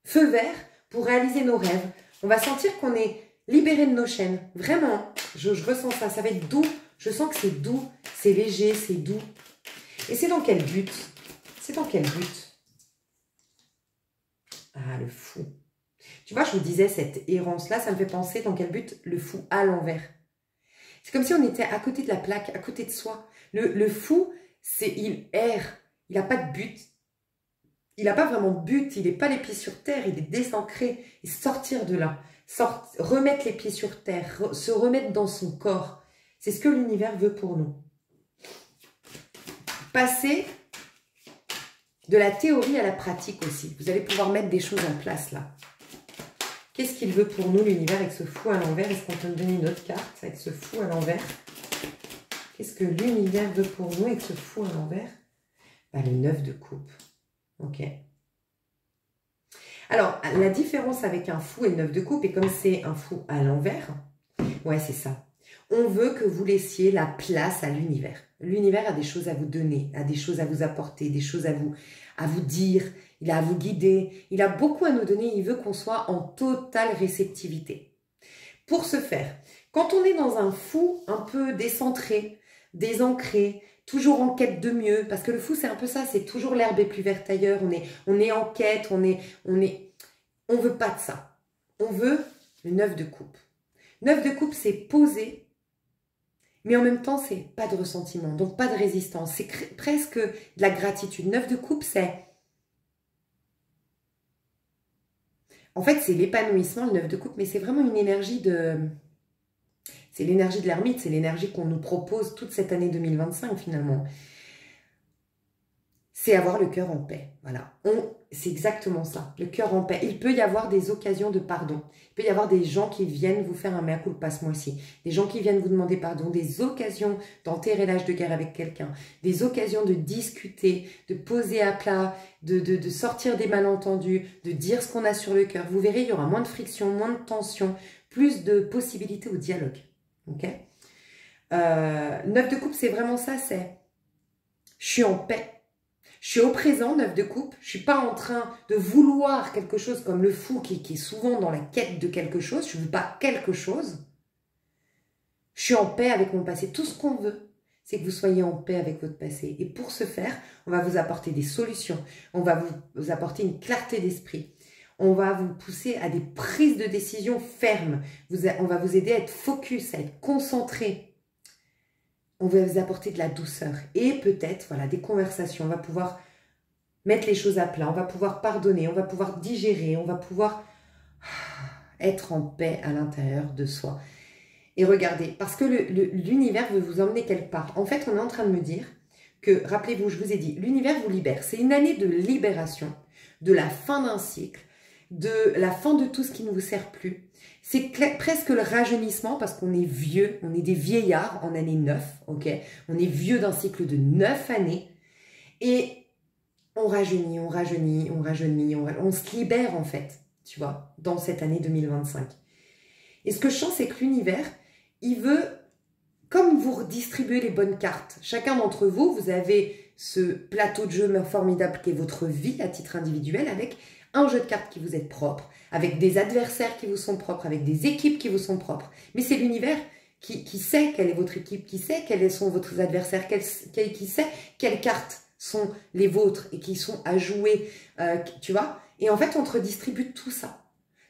feu vert, pour réaliser nos rêves. On va sentir qu'on est libéré de nos chaînes. Vraiment, je ressens ça, ça va être doux. Je sens que c'est doux, c'est léger, c'est doux. Et c'est dans quel but? C'est dans quel but? Ah, le fou. Tu vois, je vous disais, cette errance-là, ça me fait penser dans quel but? Le fou à l'envers. C'est comme si on était à côté de la plaque, à côté de soi. Le fou, il erre, il n'a pas de but. Il n'a pas vraiment de but, il n'est pas les pieds sur terre, il est désancré. Et sortir de là, remettre les pieds sur terre, se remettre dans son corps, c'est ce que l'univers veut pour nous. Passer de la théorie à la pratique aussi. Vous allez pouvoir mettre des choses en place là. Qu'est-ce qu'il veut pour nous, l'univers, avec ce fou à l'envers? Est-ce qu'on peut me donner une autre carte avec ce fou à l'envers? Qu'est-ce que l'univers veut pour nous avec ce fou à l'envers? Ben, le 9 de coupe. Ok. Alors, la différence avec un fou et le 9 de coupe, et comme c'est un fou à l'envers, ouais, c'est ça. On veut que vous laissiez la place à l'univers. L'univers a des choses à vous donner, a des choses à vous apporter, des choses à vous dire, il a à vous guider, il a beaucoup à nous donner, il veut qu'on soit en totale réceptivité. Pour ce faire, quand on est dans un fou un peu décentré, désancré, toujours en quête de mieux, parce que le fou c'est un peu ça, c'est toujours l'herbe est plus verte ailleurs, on est en quête, on veut pas de ça. On veut le 9 de coupe. 9 de coupe, c'est poser, mais en même temps, c'est pas de ressentiment, donc pas de résistance. C'est presque de la gratitude. 9 de coupe, c'est... En fait, c'est l'épanouissement, le 9 de coupe, mais c'est vraiment une énergie de... C'est l'énergie de l'ermite, c'est l'énergie qu'on nous propose toute cette année 2025, finalement. C'est avoir le cœur en paix, voilà. C'est exactement ça, le cœur en paix. Il peut y avoir des occasions de pardon. Il peut y avoir des gens qui viennent vous faire un mea culpa ce mois-ci. Des gens qui viennent vous demander pardon. Des occasions d'enterrer l'âge de guerre avec quelqu'un. Des occasions de discuter, de poser à plat, de sortir des malentendus, de dire ce qu'on a sur le cœur. Vous verrez, il y aura moins de friction, moins de tension, plus de possibilités au dialogue. Ok, 9 de coupe, c'est vraiment ça, c'est... Je suis en paix. Je suis au présent, 9 de coupe. Je ne suis pas en train de vouloir quelque chose comme le fou qui est souvent dans la quête de quelque chose. Je ne veux pas quelque chose. Je suis en paix avec mon passé. Tout ce qu'on veut, c'est que vous soyez en paix avec votre passé. Et pour ce faire, on va vous apporter des solutions. On va vous apporter une clarté d'esprit. On va vous pousser à des prises de décision fermes. On va vous aider à être focus, à être concentré. On va vous apporter de la douceur. Et peut-être, voilà, des conversations. On va pouvoir mettre les choses à plat. On va pouvoir pardonner. On va pouvoir digérer. On va pouvoir être en paix à l'intérieur de soi. Et regardez, parce que l'univers veut vous emmener quelque part. En fait, on est en train de me dire que, rappelez-vous, je vous ai dit, l'univers vous libère. C'est une année de libération, de la fin d'un cycle, de la fin de tout ce qui ne vous sert plus. C'est presque le rajeunissement parce qu'on est vieux, on est des vieillards en année 9, ok? On est vieux d'un cycle de 9 années et on rajeunit, on rajeunit, on rajeunit, on se libère en fait, tu vois, dans cette année 2025. Et ce que je sens, c'est que l'univers, il veut, comme vous redistribuer les bonnes cartes, chacun d'entre vous, vous avez ce plateau de jeu formidable qui est votre vie à titre individuel avec un jeu de cartes qui vous est propre, avec des adversaires qui vous sont propres, avec des équipes qui vous sont propres. Mais c'est l'univers qui sait quelle est votre équipe, qui sait quels sont votre adversaires, qui sait quelles cartes sont les vôtres et qui sont à jouer, tu vois. Et en fait, on te redistribue tout ça.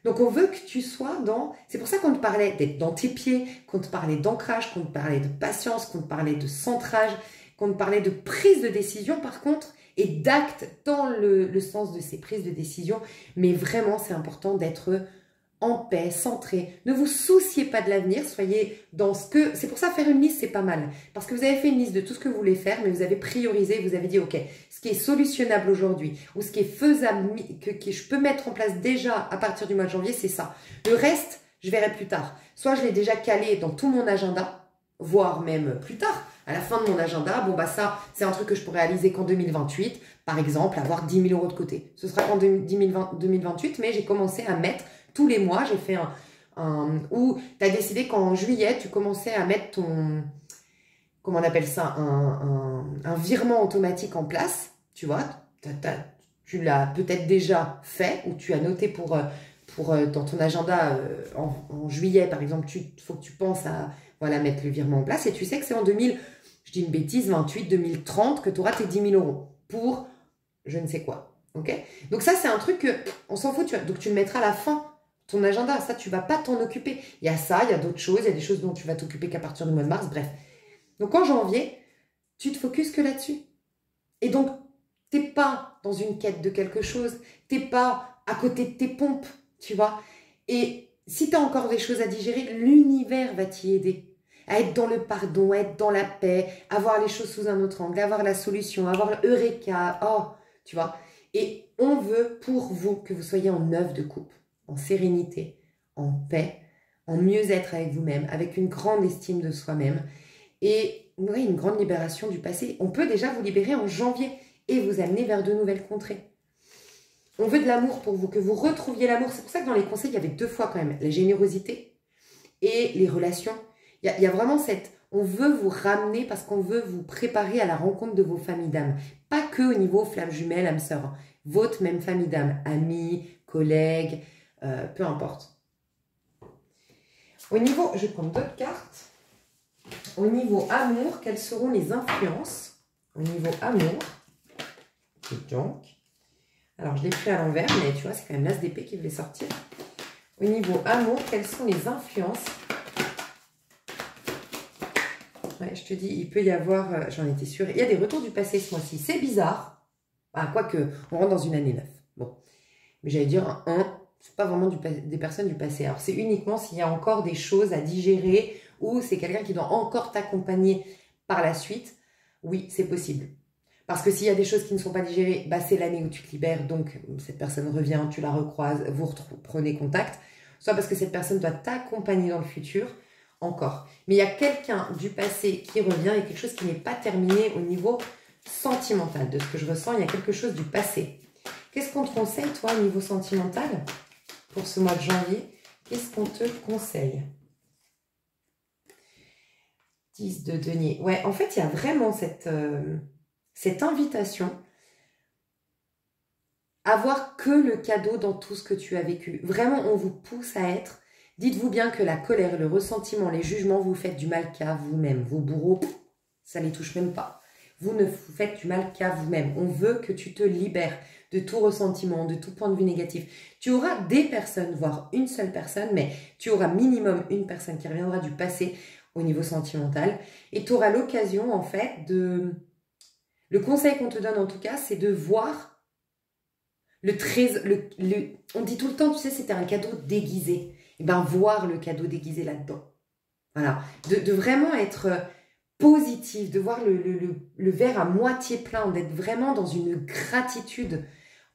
Donc, on veut que tu sois dans... C'est pour ça qu'on te parlait d'être dans tes pieds, qu'on te parlait d'ancrage, qu'on te parlait de patience, qu'on te parlait de centrage, qu'on te parlait de prise de décision, par contre, et d'actes dans le sens de ces prises de décision. Mais vraiment, c'est important d'être en paix, centré. Ne vous souciez pas de l'avenir, soyez dans ce que... C'est pour ça, faire une liste, c'est pas mal. Parce que vous avez fait une liste de tout ce que vous voulez faire, mais vous avez priorisé, vous avez dit, ok, ce qui est solutionnable aujourd'hui, ou ce qui est faisable, que je peux mettre en place déjà à partir du mois de janvier, c'est ça. Le reste, je verrai plus tard. Soit je l'ai déjà calé dans tout mon agenda, voire même plus tard, à la fin de mon agenda, bon bah ça, c'est un truc que je pourrais réaliser qu'en 2028, par exemple, avoir 10 000 € de côté. Ce sera qu'en 2028, mais j'ai commencé à mettre tous les mois, j'ai fait où tu as décidé qu'en juillet, tu commençais à mettre ton, comment on appelle ça, un virement automatique en place, tu vois, tu l'as peut-être déjà fait, ou tu as noté dans ton agenda en juillet, par exemple, faut que tu penses à voilà, mettre le virement en place, et tu sais que c'est en 2000, je dis une bêtise, 28, 2030, que tu auras tes 10 000 € pour je ne sais quoi, ok? Donc ça, c'est un truc que, on s'en fout, donc tu le mettras à la fin, ton agenda, ça, tu ne vas pas t'en occuper. Il y a ça, il y a d'autres choses, il y a des choses dont tu vas t'occuper qu'à partir du mois de mars, bref. Donc en janvier, tu te focuses que là-dessus. Et donc, tu n'es pas dans une quête de quelque chose, tu n'es pas à côté de tes pompes, tu vois. Et si tu as encore des choses à digérer, l'univers va t'y aider. À être dans le pardon, à être dans la paix, à voir les choses sous un autre angle, à avoir la solution, à avoir l'eureka, oh, tu vois. Et on veut pour vous que vous soyez en 9 de coupe, en sérénité, en paix, en mieux-être avec vous-même, avec une grande estime de soi-même et oui, une grande libération du passé. On peut déjà vous libérer en janvier et vous amener vers de nouvelles contrées. On veut de l'amour pour vous, que vous retrouviez l'amour. C'est pour ça que dans les conseils, il y avait 2 fois quand même la générosité et les relations. Il y a vraiment cette... On veut vous ramener parce qu'on veut vous préparer à la rencontre de vos familles d'âme. Pas que au niveau flamme jumelle, âme sœur. Votre même famille d'âme. Amis, collègues, peu importe. Au niveau... Je vais prendre d'autres cartes. Au niveau amour, quelles seront les influences? Au niveau amour. Donc... Alors, je l'ai pris à l'envers, mais tu vois, c'est quand même l'as d'épée qui devait sortir. Au niveau amour, quelles sont les influences? Ouais, je te dis, il peut y avoir, j'en étais sûre, il y a des retours du passé ce mois-ci. C'est bizarre. Ah, quoique, on rentre dans une année 9. Bon. Mais j'allais dire, c'est pas vraiment des personnes du passé. Alors, c'est uniquement s'il y a encore des choses à digérer ou c'est quelqu'un qui doit encore t'accompagner par la suite. Oui, c'est possible. Parce que s'il y a des choses qui ne sont pas digérées, bah, c'est l'année où tu te libères. Donc, cette personne revient, tu la recroises, vous reprenez contact. Soit parce que cette personne doit t'accompagner dans le futur. Encore. Mais il y a quelqu'un du passé qui revient et quelque chose qui n'est pas terminé au niveau sentimental. De ce que je ressens, il y a quelque chose du passé. Qu'est-ce qu'on te conseille, toi, au niveau sentimental, pour ce mois de janvier? Qu'est-ce qu'on te conseille? 10 de denier. Ouais, en fait, il y a vraiment cette invitation à voir que le cadeau dans tout ce que tu as vécu. Vraiment, on vous pousse à être... Dites-vous bien que la colère, le ressentiment, les jugements, vous faites du mal qu'à vous-même. Vos bourreaux, ça ne les touche même pas. vous ne vous faites du mal qu'à vous-même. On veut que tu te libères de tout ressentiment, de tout point de vue négatif. Tu auras des personnes, voire une seule personne, mais tu auras minimum une personne qui reviendra du passé au niveau sentimental. Et tu auras l'occasion, en fait, de... Le conseil qu'on te donne, en tout cas, c'est de voir le trésor... On dit tout le temps, tu sais, c'était un cadeau déguisé. Et bien, voir le cadeau déguisé là-dedans. Voilà. De vraiment être positif, de voir le verre à moitié plein, d'être vraiment dans une gratitude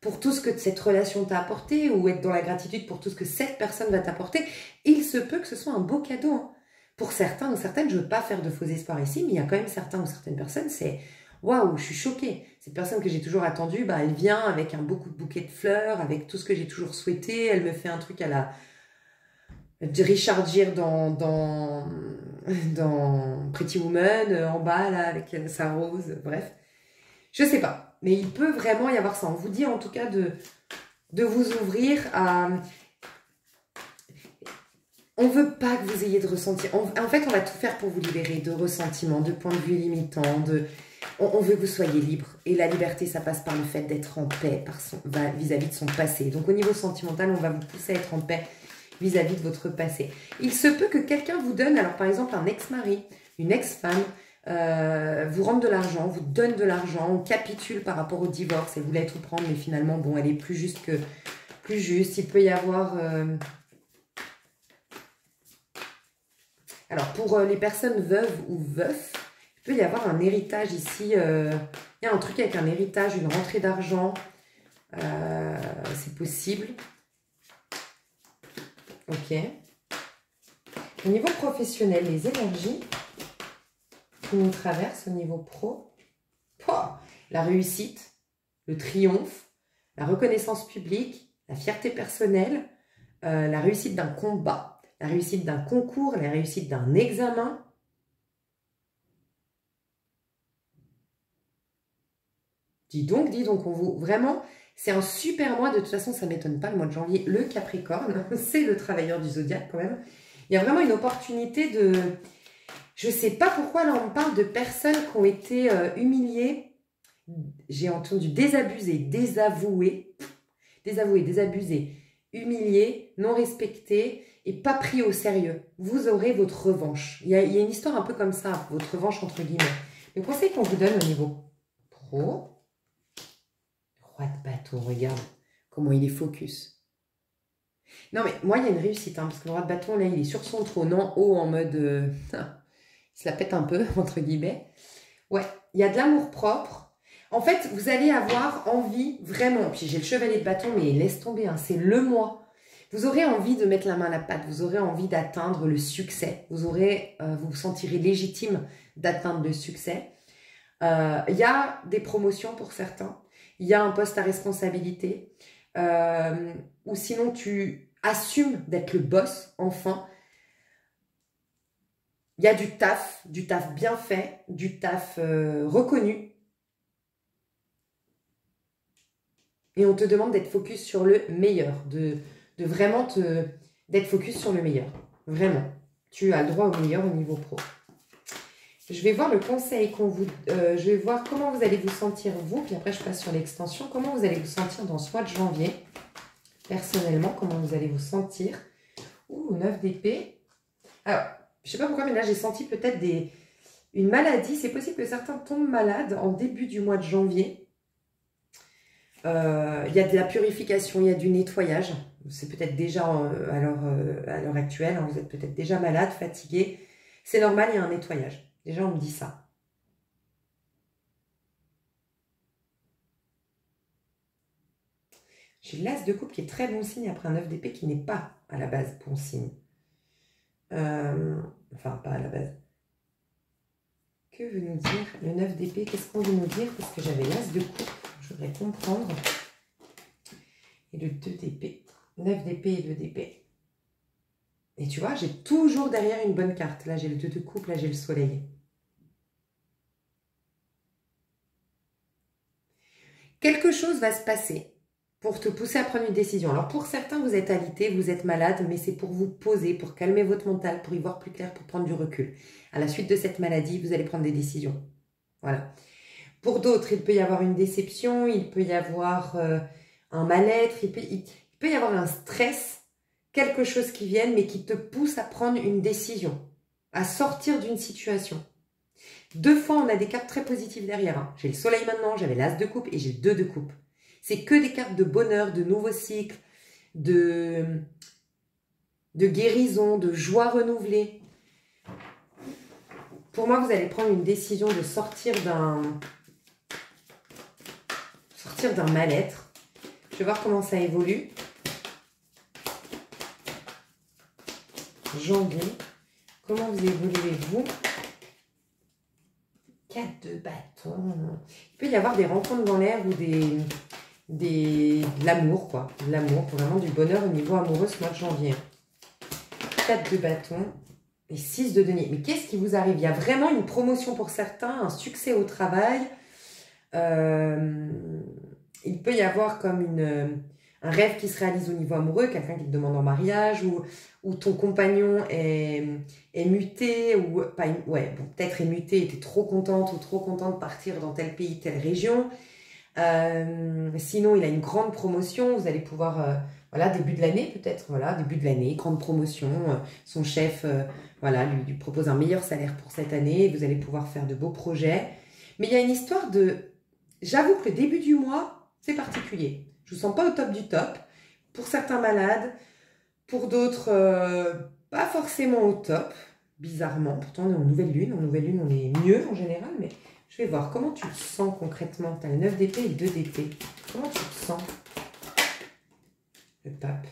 pour tout ce que cette relation t'a apporté ou être dans la gratitude pour tout ce que cette personne va t'apporter. Il se peut que ce soit un beau cadeau. Hein. Pour certains ou certaines, je ne veux pas faire de faux espoirs ici, mais il y a quand même certains ou certaines personnes, c'est waouh, je suis choquée. Cette personne que j'ai toujours attendue, bah, elle vient avec un beaucoup de bouquets de fleurs, avec tout ce que j'ai toujours souhaité. Elle me fait un truc à la Richard Gere dans Pretty Woman, en bas, là, avec sa rose, bref. Je sais pas, mais il peut vraiment y avoir ça. On vous dit en tout cas de vous ouvrir à... On veut pas que vous ayez de ressenti. En fait, on va tout faire pour vous libérer de ressentiments, de points de vue limitants. On veut que vous soyez libre. Et la liberté, ça passe par le fait d'être en paix vis-à-vis de son passé. Donc, au niveau sentimental, on va vous pousser à être en paix vis-à-vis de votre passé. Il se peut que quelqu'un vous donne, alors par exemple, un ex-mari, une ex-femme, vous rende de l'argent, vous donne de l'argent, on capitule par rapport au divorce, elle voulait tout prendre, mais finalement, bon, elle est plus juste que... Plus juste, il peut y avoir... Alors, pour les personnes veuves ou veufs, il peut y avoir un héritage ici. Il y a un truc avec un héritage, une rentrée d'argent. C'est possible. Ok. Au niveau professionnel, les énergies qui nous traversent au niveau pro. La réussite, le triomphe, la reconnaissance publique, la fierté personnelle, la réussite d'un combat, la réussite d'un concours, la réussite d'un examen. Dis donc, on vous... Vraiment, c'est un super mois. De toute façon, ça ne m'étonne pas, le mois de janvier. Le Capricorne, c'est le travailleur du zodiaque quand même. Il y a vraiment une opportunité de... Je ne sais pas pourquoi, là, on parle de personnes qui ont été humiliées. J'ai entendu désabusées, désavouées, désabusées, humiliées, non respectées et pas pris au sérieux. Vous aurez votre revanche. Il y a une histoire un peu comme ça, votre revanche entre guillemets. Le conseil qu'on vous donne au niveau pro... Roi de bâton, regarde comment il est focus. Non, mais moi, il y a une réussite, hein, parce que le roi de bâton, là, il est sur son trône, en haut, en mode... il se la pète un peu, entre guillemets. Ouais, il y a de l'amour propre. En fait, vous allez avoir envie, vraiment, puis j'ai le chevalier de bâton, mais laisse tomber, hein, c'est le mois. Vous aurez envie de mettre la main à la pâte, vous aurez envie d'atteindre le succès. Vous vous sentirez légitime d'atteindre le succès. Il y a des promotions pour certains. Il y a un poste à responsabilité, ou sinon tu assumes d'être le boss, enfin. Il y a du taf bien fait, du taf reconnu. Et on te demande d'être focus sur le meilleur, de vraiment d'être focus sur le meilleur. Vraiment, tu as le droit au meilleur au niveau pro. Je vais voir le conseil qu'on vous... je vais voir comment vous allez vous sentir, vous. Puis après, je passe sur l'extension. Comment vous allez vous sentir dans ce mois de janvier. Personnellement, comment vous allez vous sentir. Ouh, 9 d'épée. Alors, je ne sais pas pourquoi, mais là, j'ai senti peut-être une maladie. C'est possible que certains tombent malades en début du mois de janvier. Il y a de la purification, il y a du nettoyage. C'est peut-être déjà à l'heure actuelle. Hein, vous êtes peut-être déjà malade, fatigué. C'est normal, il y a un nettoyage. Déjà, on me dit ça. J'ai l'as de coupe qui est très bon signe après un 9 d'épée qui n'est pas à la base bon signe. Enfin, pas à la base. Que veut nous dire le 9 d'épée? Qu'est-ce qu'on veut nous dire? Parce que j'avais l'as de coupe. Je voudrais comprendre. Et le 2 d'épée. 9 d'épée et 2 d'épée. Et tu vois, j'ai toujours derrière une bonne carte. Là, j'ai le 2 de coupe. Là, j'ai le soleil. Quelque chose va se passer pour te pousser à prendre une décision. Alors, pour certains, vous êtes alité, vous êtes malade, mais c'est pour vous poser, pour calmer votre mental, pour y voir plus clair, pour prendre du recul. À la suite de cette maladie, vous allez prendre des décisions. Voilà. Pour d'autres, il peut y avoir une déception, il peut y avoir un mal-être, il peut y avoir un stress, quelque chose qui vienne, mais qui te pousse à prendre une décision, à sortir d'une situation. Deux fois, on a des cartes très positives derrière. Hein. J'ai le soleil maintenant, j'avais l'as de coupe et j'ai le 2 de coupe. C'est que des cartes de bonheur, de nouveaux cycles, de guérison, de joie renouvelée. Pour moi, vous allez prendre une décision de sortir d'un mal-être. Je vais voir comment ça évolue. Janvier. Comment vous évoluez, vous? 4 de bâton. Il peut y avoir des rencontres dans l'air ou de l'amour, quoi. De l'amour, vraiment du bonheur au niveau amoureux ce mois de janvier. 4 de bâton et 6 de denier. Mais qu'est-ce qui vous arrive? Il y a vraiment une promotion pour certains, un succès au travail. Il peut y avoir comme un rêve qui se réalise au niveau amoureux, quelqu'un qui te demande en mariage, ou ton compagnon est muté, ou pas, ouais, bon, peut-être est muté, et tu es trop contente ou trop content de partir dans tel pays, telle région. Sinon, il a une grande promotion, vous allez pouvoir, voilà, début de l'année peut-être, voilà, début de l'année, grande promotion, son chef, voilà, lui propose un meilleur salaire pour cette année, vous allez pouvoir faire de beaux projets. Mais il y a une histoire j'avoue que le début du mois, c'est particulier. Je ne vous sens pas au top du top. Pour certains malades, pour d'autres, pas forcément au top, bizarrement. Pourtant, on est en nouvelle lune. En nouvelle lune, on est mieux en général, mais je vais voir comment tu le sens concrètement. Tu as le 9 d'épée et le 2 d'épée. Comment tu le sens? Le pape.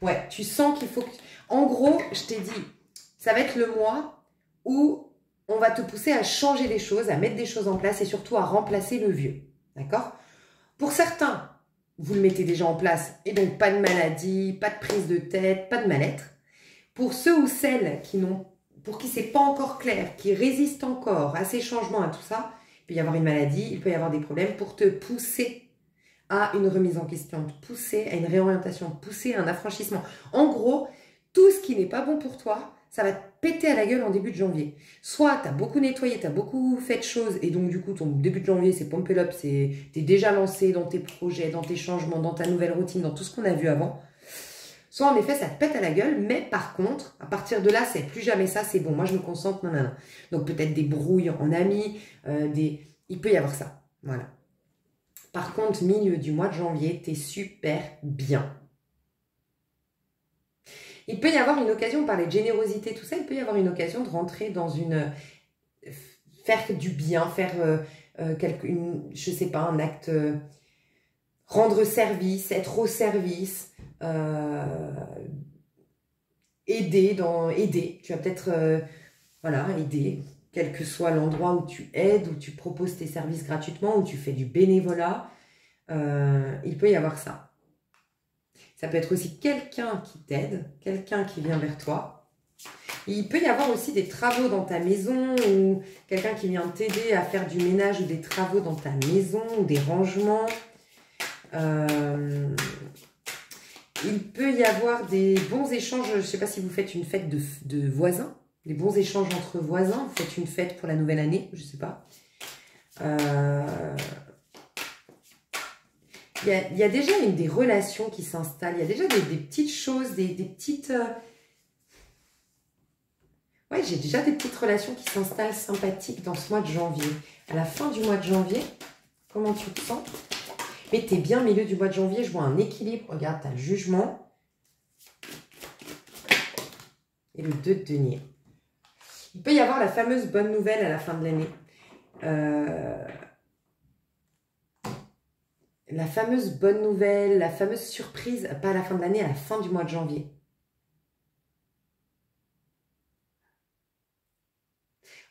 Ouais, tu sens qu'il faut que... En gros, je t'ai dit, ça va être le mois où on va te pousser à changer des choses, à mettre des choses en place et surtout à remplacer le vieux. D'accord? Pour certains, vous le mettez déjà en place et donc pas de maladie, pas de prise de tête, pas de mal-être. Pour ceux ou celles pour qui c'est pas encore clair, qui résistent encore à ces changements, à tout ça, il peut y avoir une maladie, il peut y avoir des problèmes pour te pousser à une remise en question, te pousser à une réorientation, te pousser à un affranchissement. En gros, tout ce qui n'est pas bon pour toi, ça va te péter à la gueule en début de janvier. Soit tu as beaucoup nettoyé, tu as beaucoup fait de choses et donc du coup ton début de janvier c'est pump it up, tu es déjà lancé dans tes projets, dans tes changements, dans ta nouvelle routine, dans tout ce qu'on a vu avant. Soit en effet ça te pète à la gueule, mais par contre, à partir de là, c'est plus jamais ça, c'est bon, moi je me concentre, non, non, non. Donc peut-être des brouilles en amis, il peut y avoir ça, voilà. Par contre, milieu du mois de janvier, tu es super bien. Il peut y avoir une occasion, on parlait de générosité, tout ça, il peut y avoir une occasion de rentrer dans faire du bien, faire je sais pas, un acte, rendre service, être au service, aider. Tu vas peut-être, voilà, aider, quel que soit l'endroit où tu aides, où tu proposes tes services gratuitement, où tu fais du bénévolat, il peut y avoir ça. Ça peut être aussi quelqu'un qui t'aide, quelqu'un qui vient vers toi. Il peut y avoir aussi des travaux dans ta maison ou quelqu'un qui vient t'aider à faire du ménage ou des travaux dans ta maison ou des rangements. Il peut y avoir des bons échanges. Je ne sais pas si vous faites une fête de voisins, des bons échanges entre voisins. Vous faites une fête pour la nouvelle année, je ne sais pas. Il y a déjà des relations qui s'installent, il y a déjà des petites choses, des petites... Ouais, j'ai déjà des petites relations qui s'installent sympathiques dans ce mois de janvier. À la fin du mois de janvier, comment tu te sens? Mais t'es bien au milieu du mois de janvier, je vois un équilibre. Regarde, t'as le jugement. Et le 2 de denier. Il peut y avoir la fameuse bonne nouvelle à la fin de l'année. La fameuse bonne nouvelle, la fameuse surprise, pas à la fin de l'année, à la fin du mois de janvier.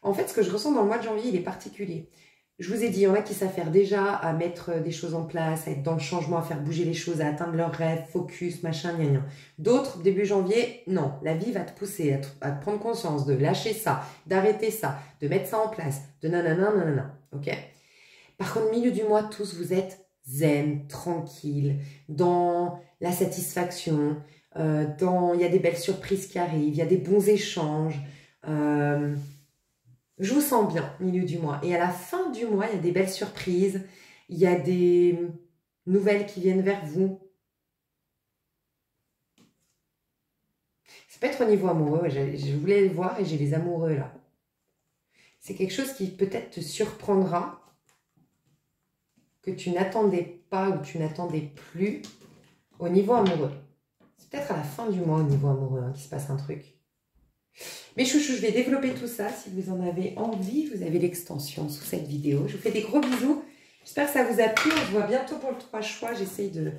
En fait, ce que je ressens dans le mois de janvier, il est particulier. Je vous ai dit, il y en a qui savent faire déjà à mettre des choses en place, à être dans le changement, à faire bouger les choses, à atteindre leurs rêves, focus, machin, gna gna. D'autres, début janvier, non. La vie va te pousser à te prendre conscience de lâcher ça, d'arrêter ça, de mettre ça en place, de nanana, nanana. Ok? Par contre, milieu du mois, tous, vous êtes zen, tranquille, dans la satisfaction, il y a des belles surprises qui arrivent, il y a des bons échanges. Je vous sens bien, milieu du mois. Et à la fin du mois, il y a des belles surprises. Il y a des nouvelles qui viennent vers vous. Ça peut être au niveau amoureux. Je voulais le voir et j'ai les amoureux là. C'est quelque chose qui peut-être te surprendra, que tu n'attendais pas ou tu n'attendais plus au niveau amoureux. C'est peut-être à la fin du mois au niveau amoureux qu'il se passe un truc. Mes chouchous, je vais développer tout ça. Si vous en avez envie, vous avez l'extension sous cette vidéo. Je vous fais des gros bisous. J'espère que ça vous a plu. On se voit bientôt pour le 3 choix. J'essaye de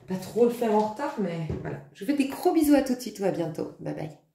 pas trop le faire en retard, mais voilà. Je vous fais des gros bisous à tout de suite ou à bientôt. Bye bye.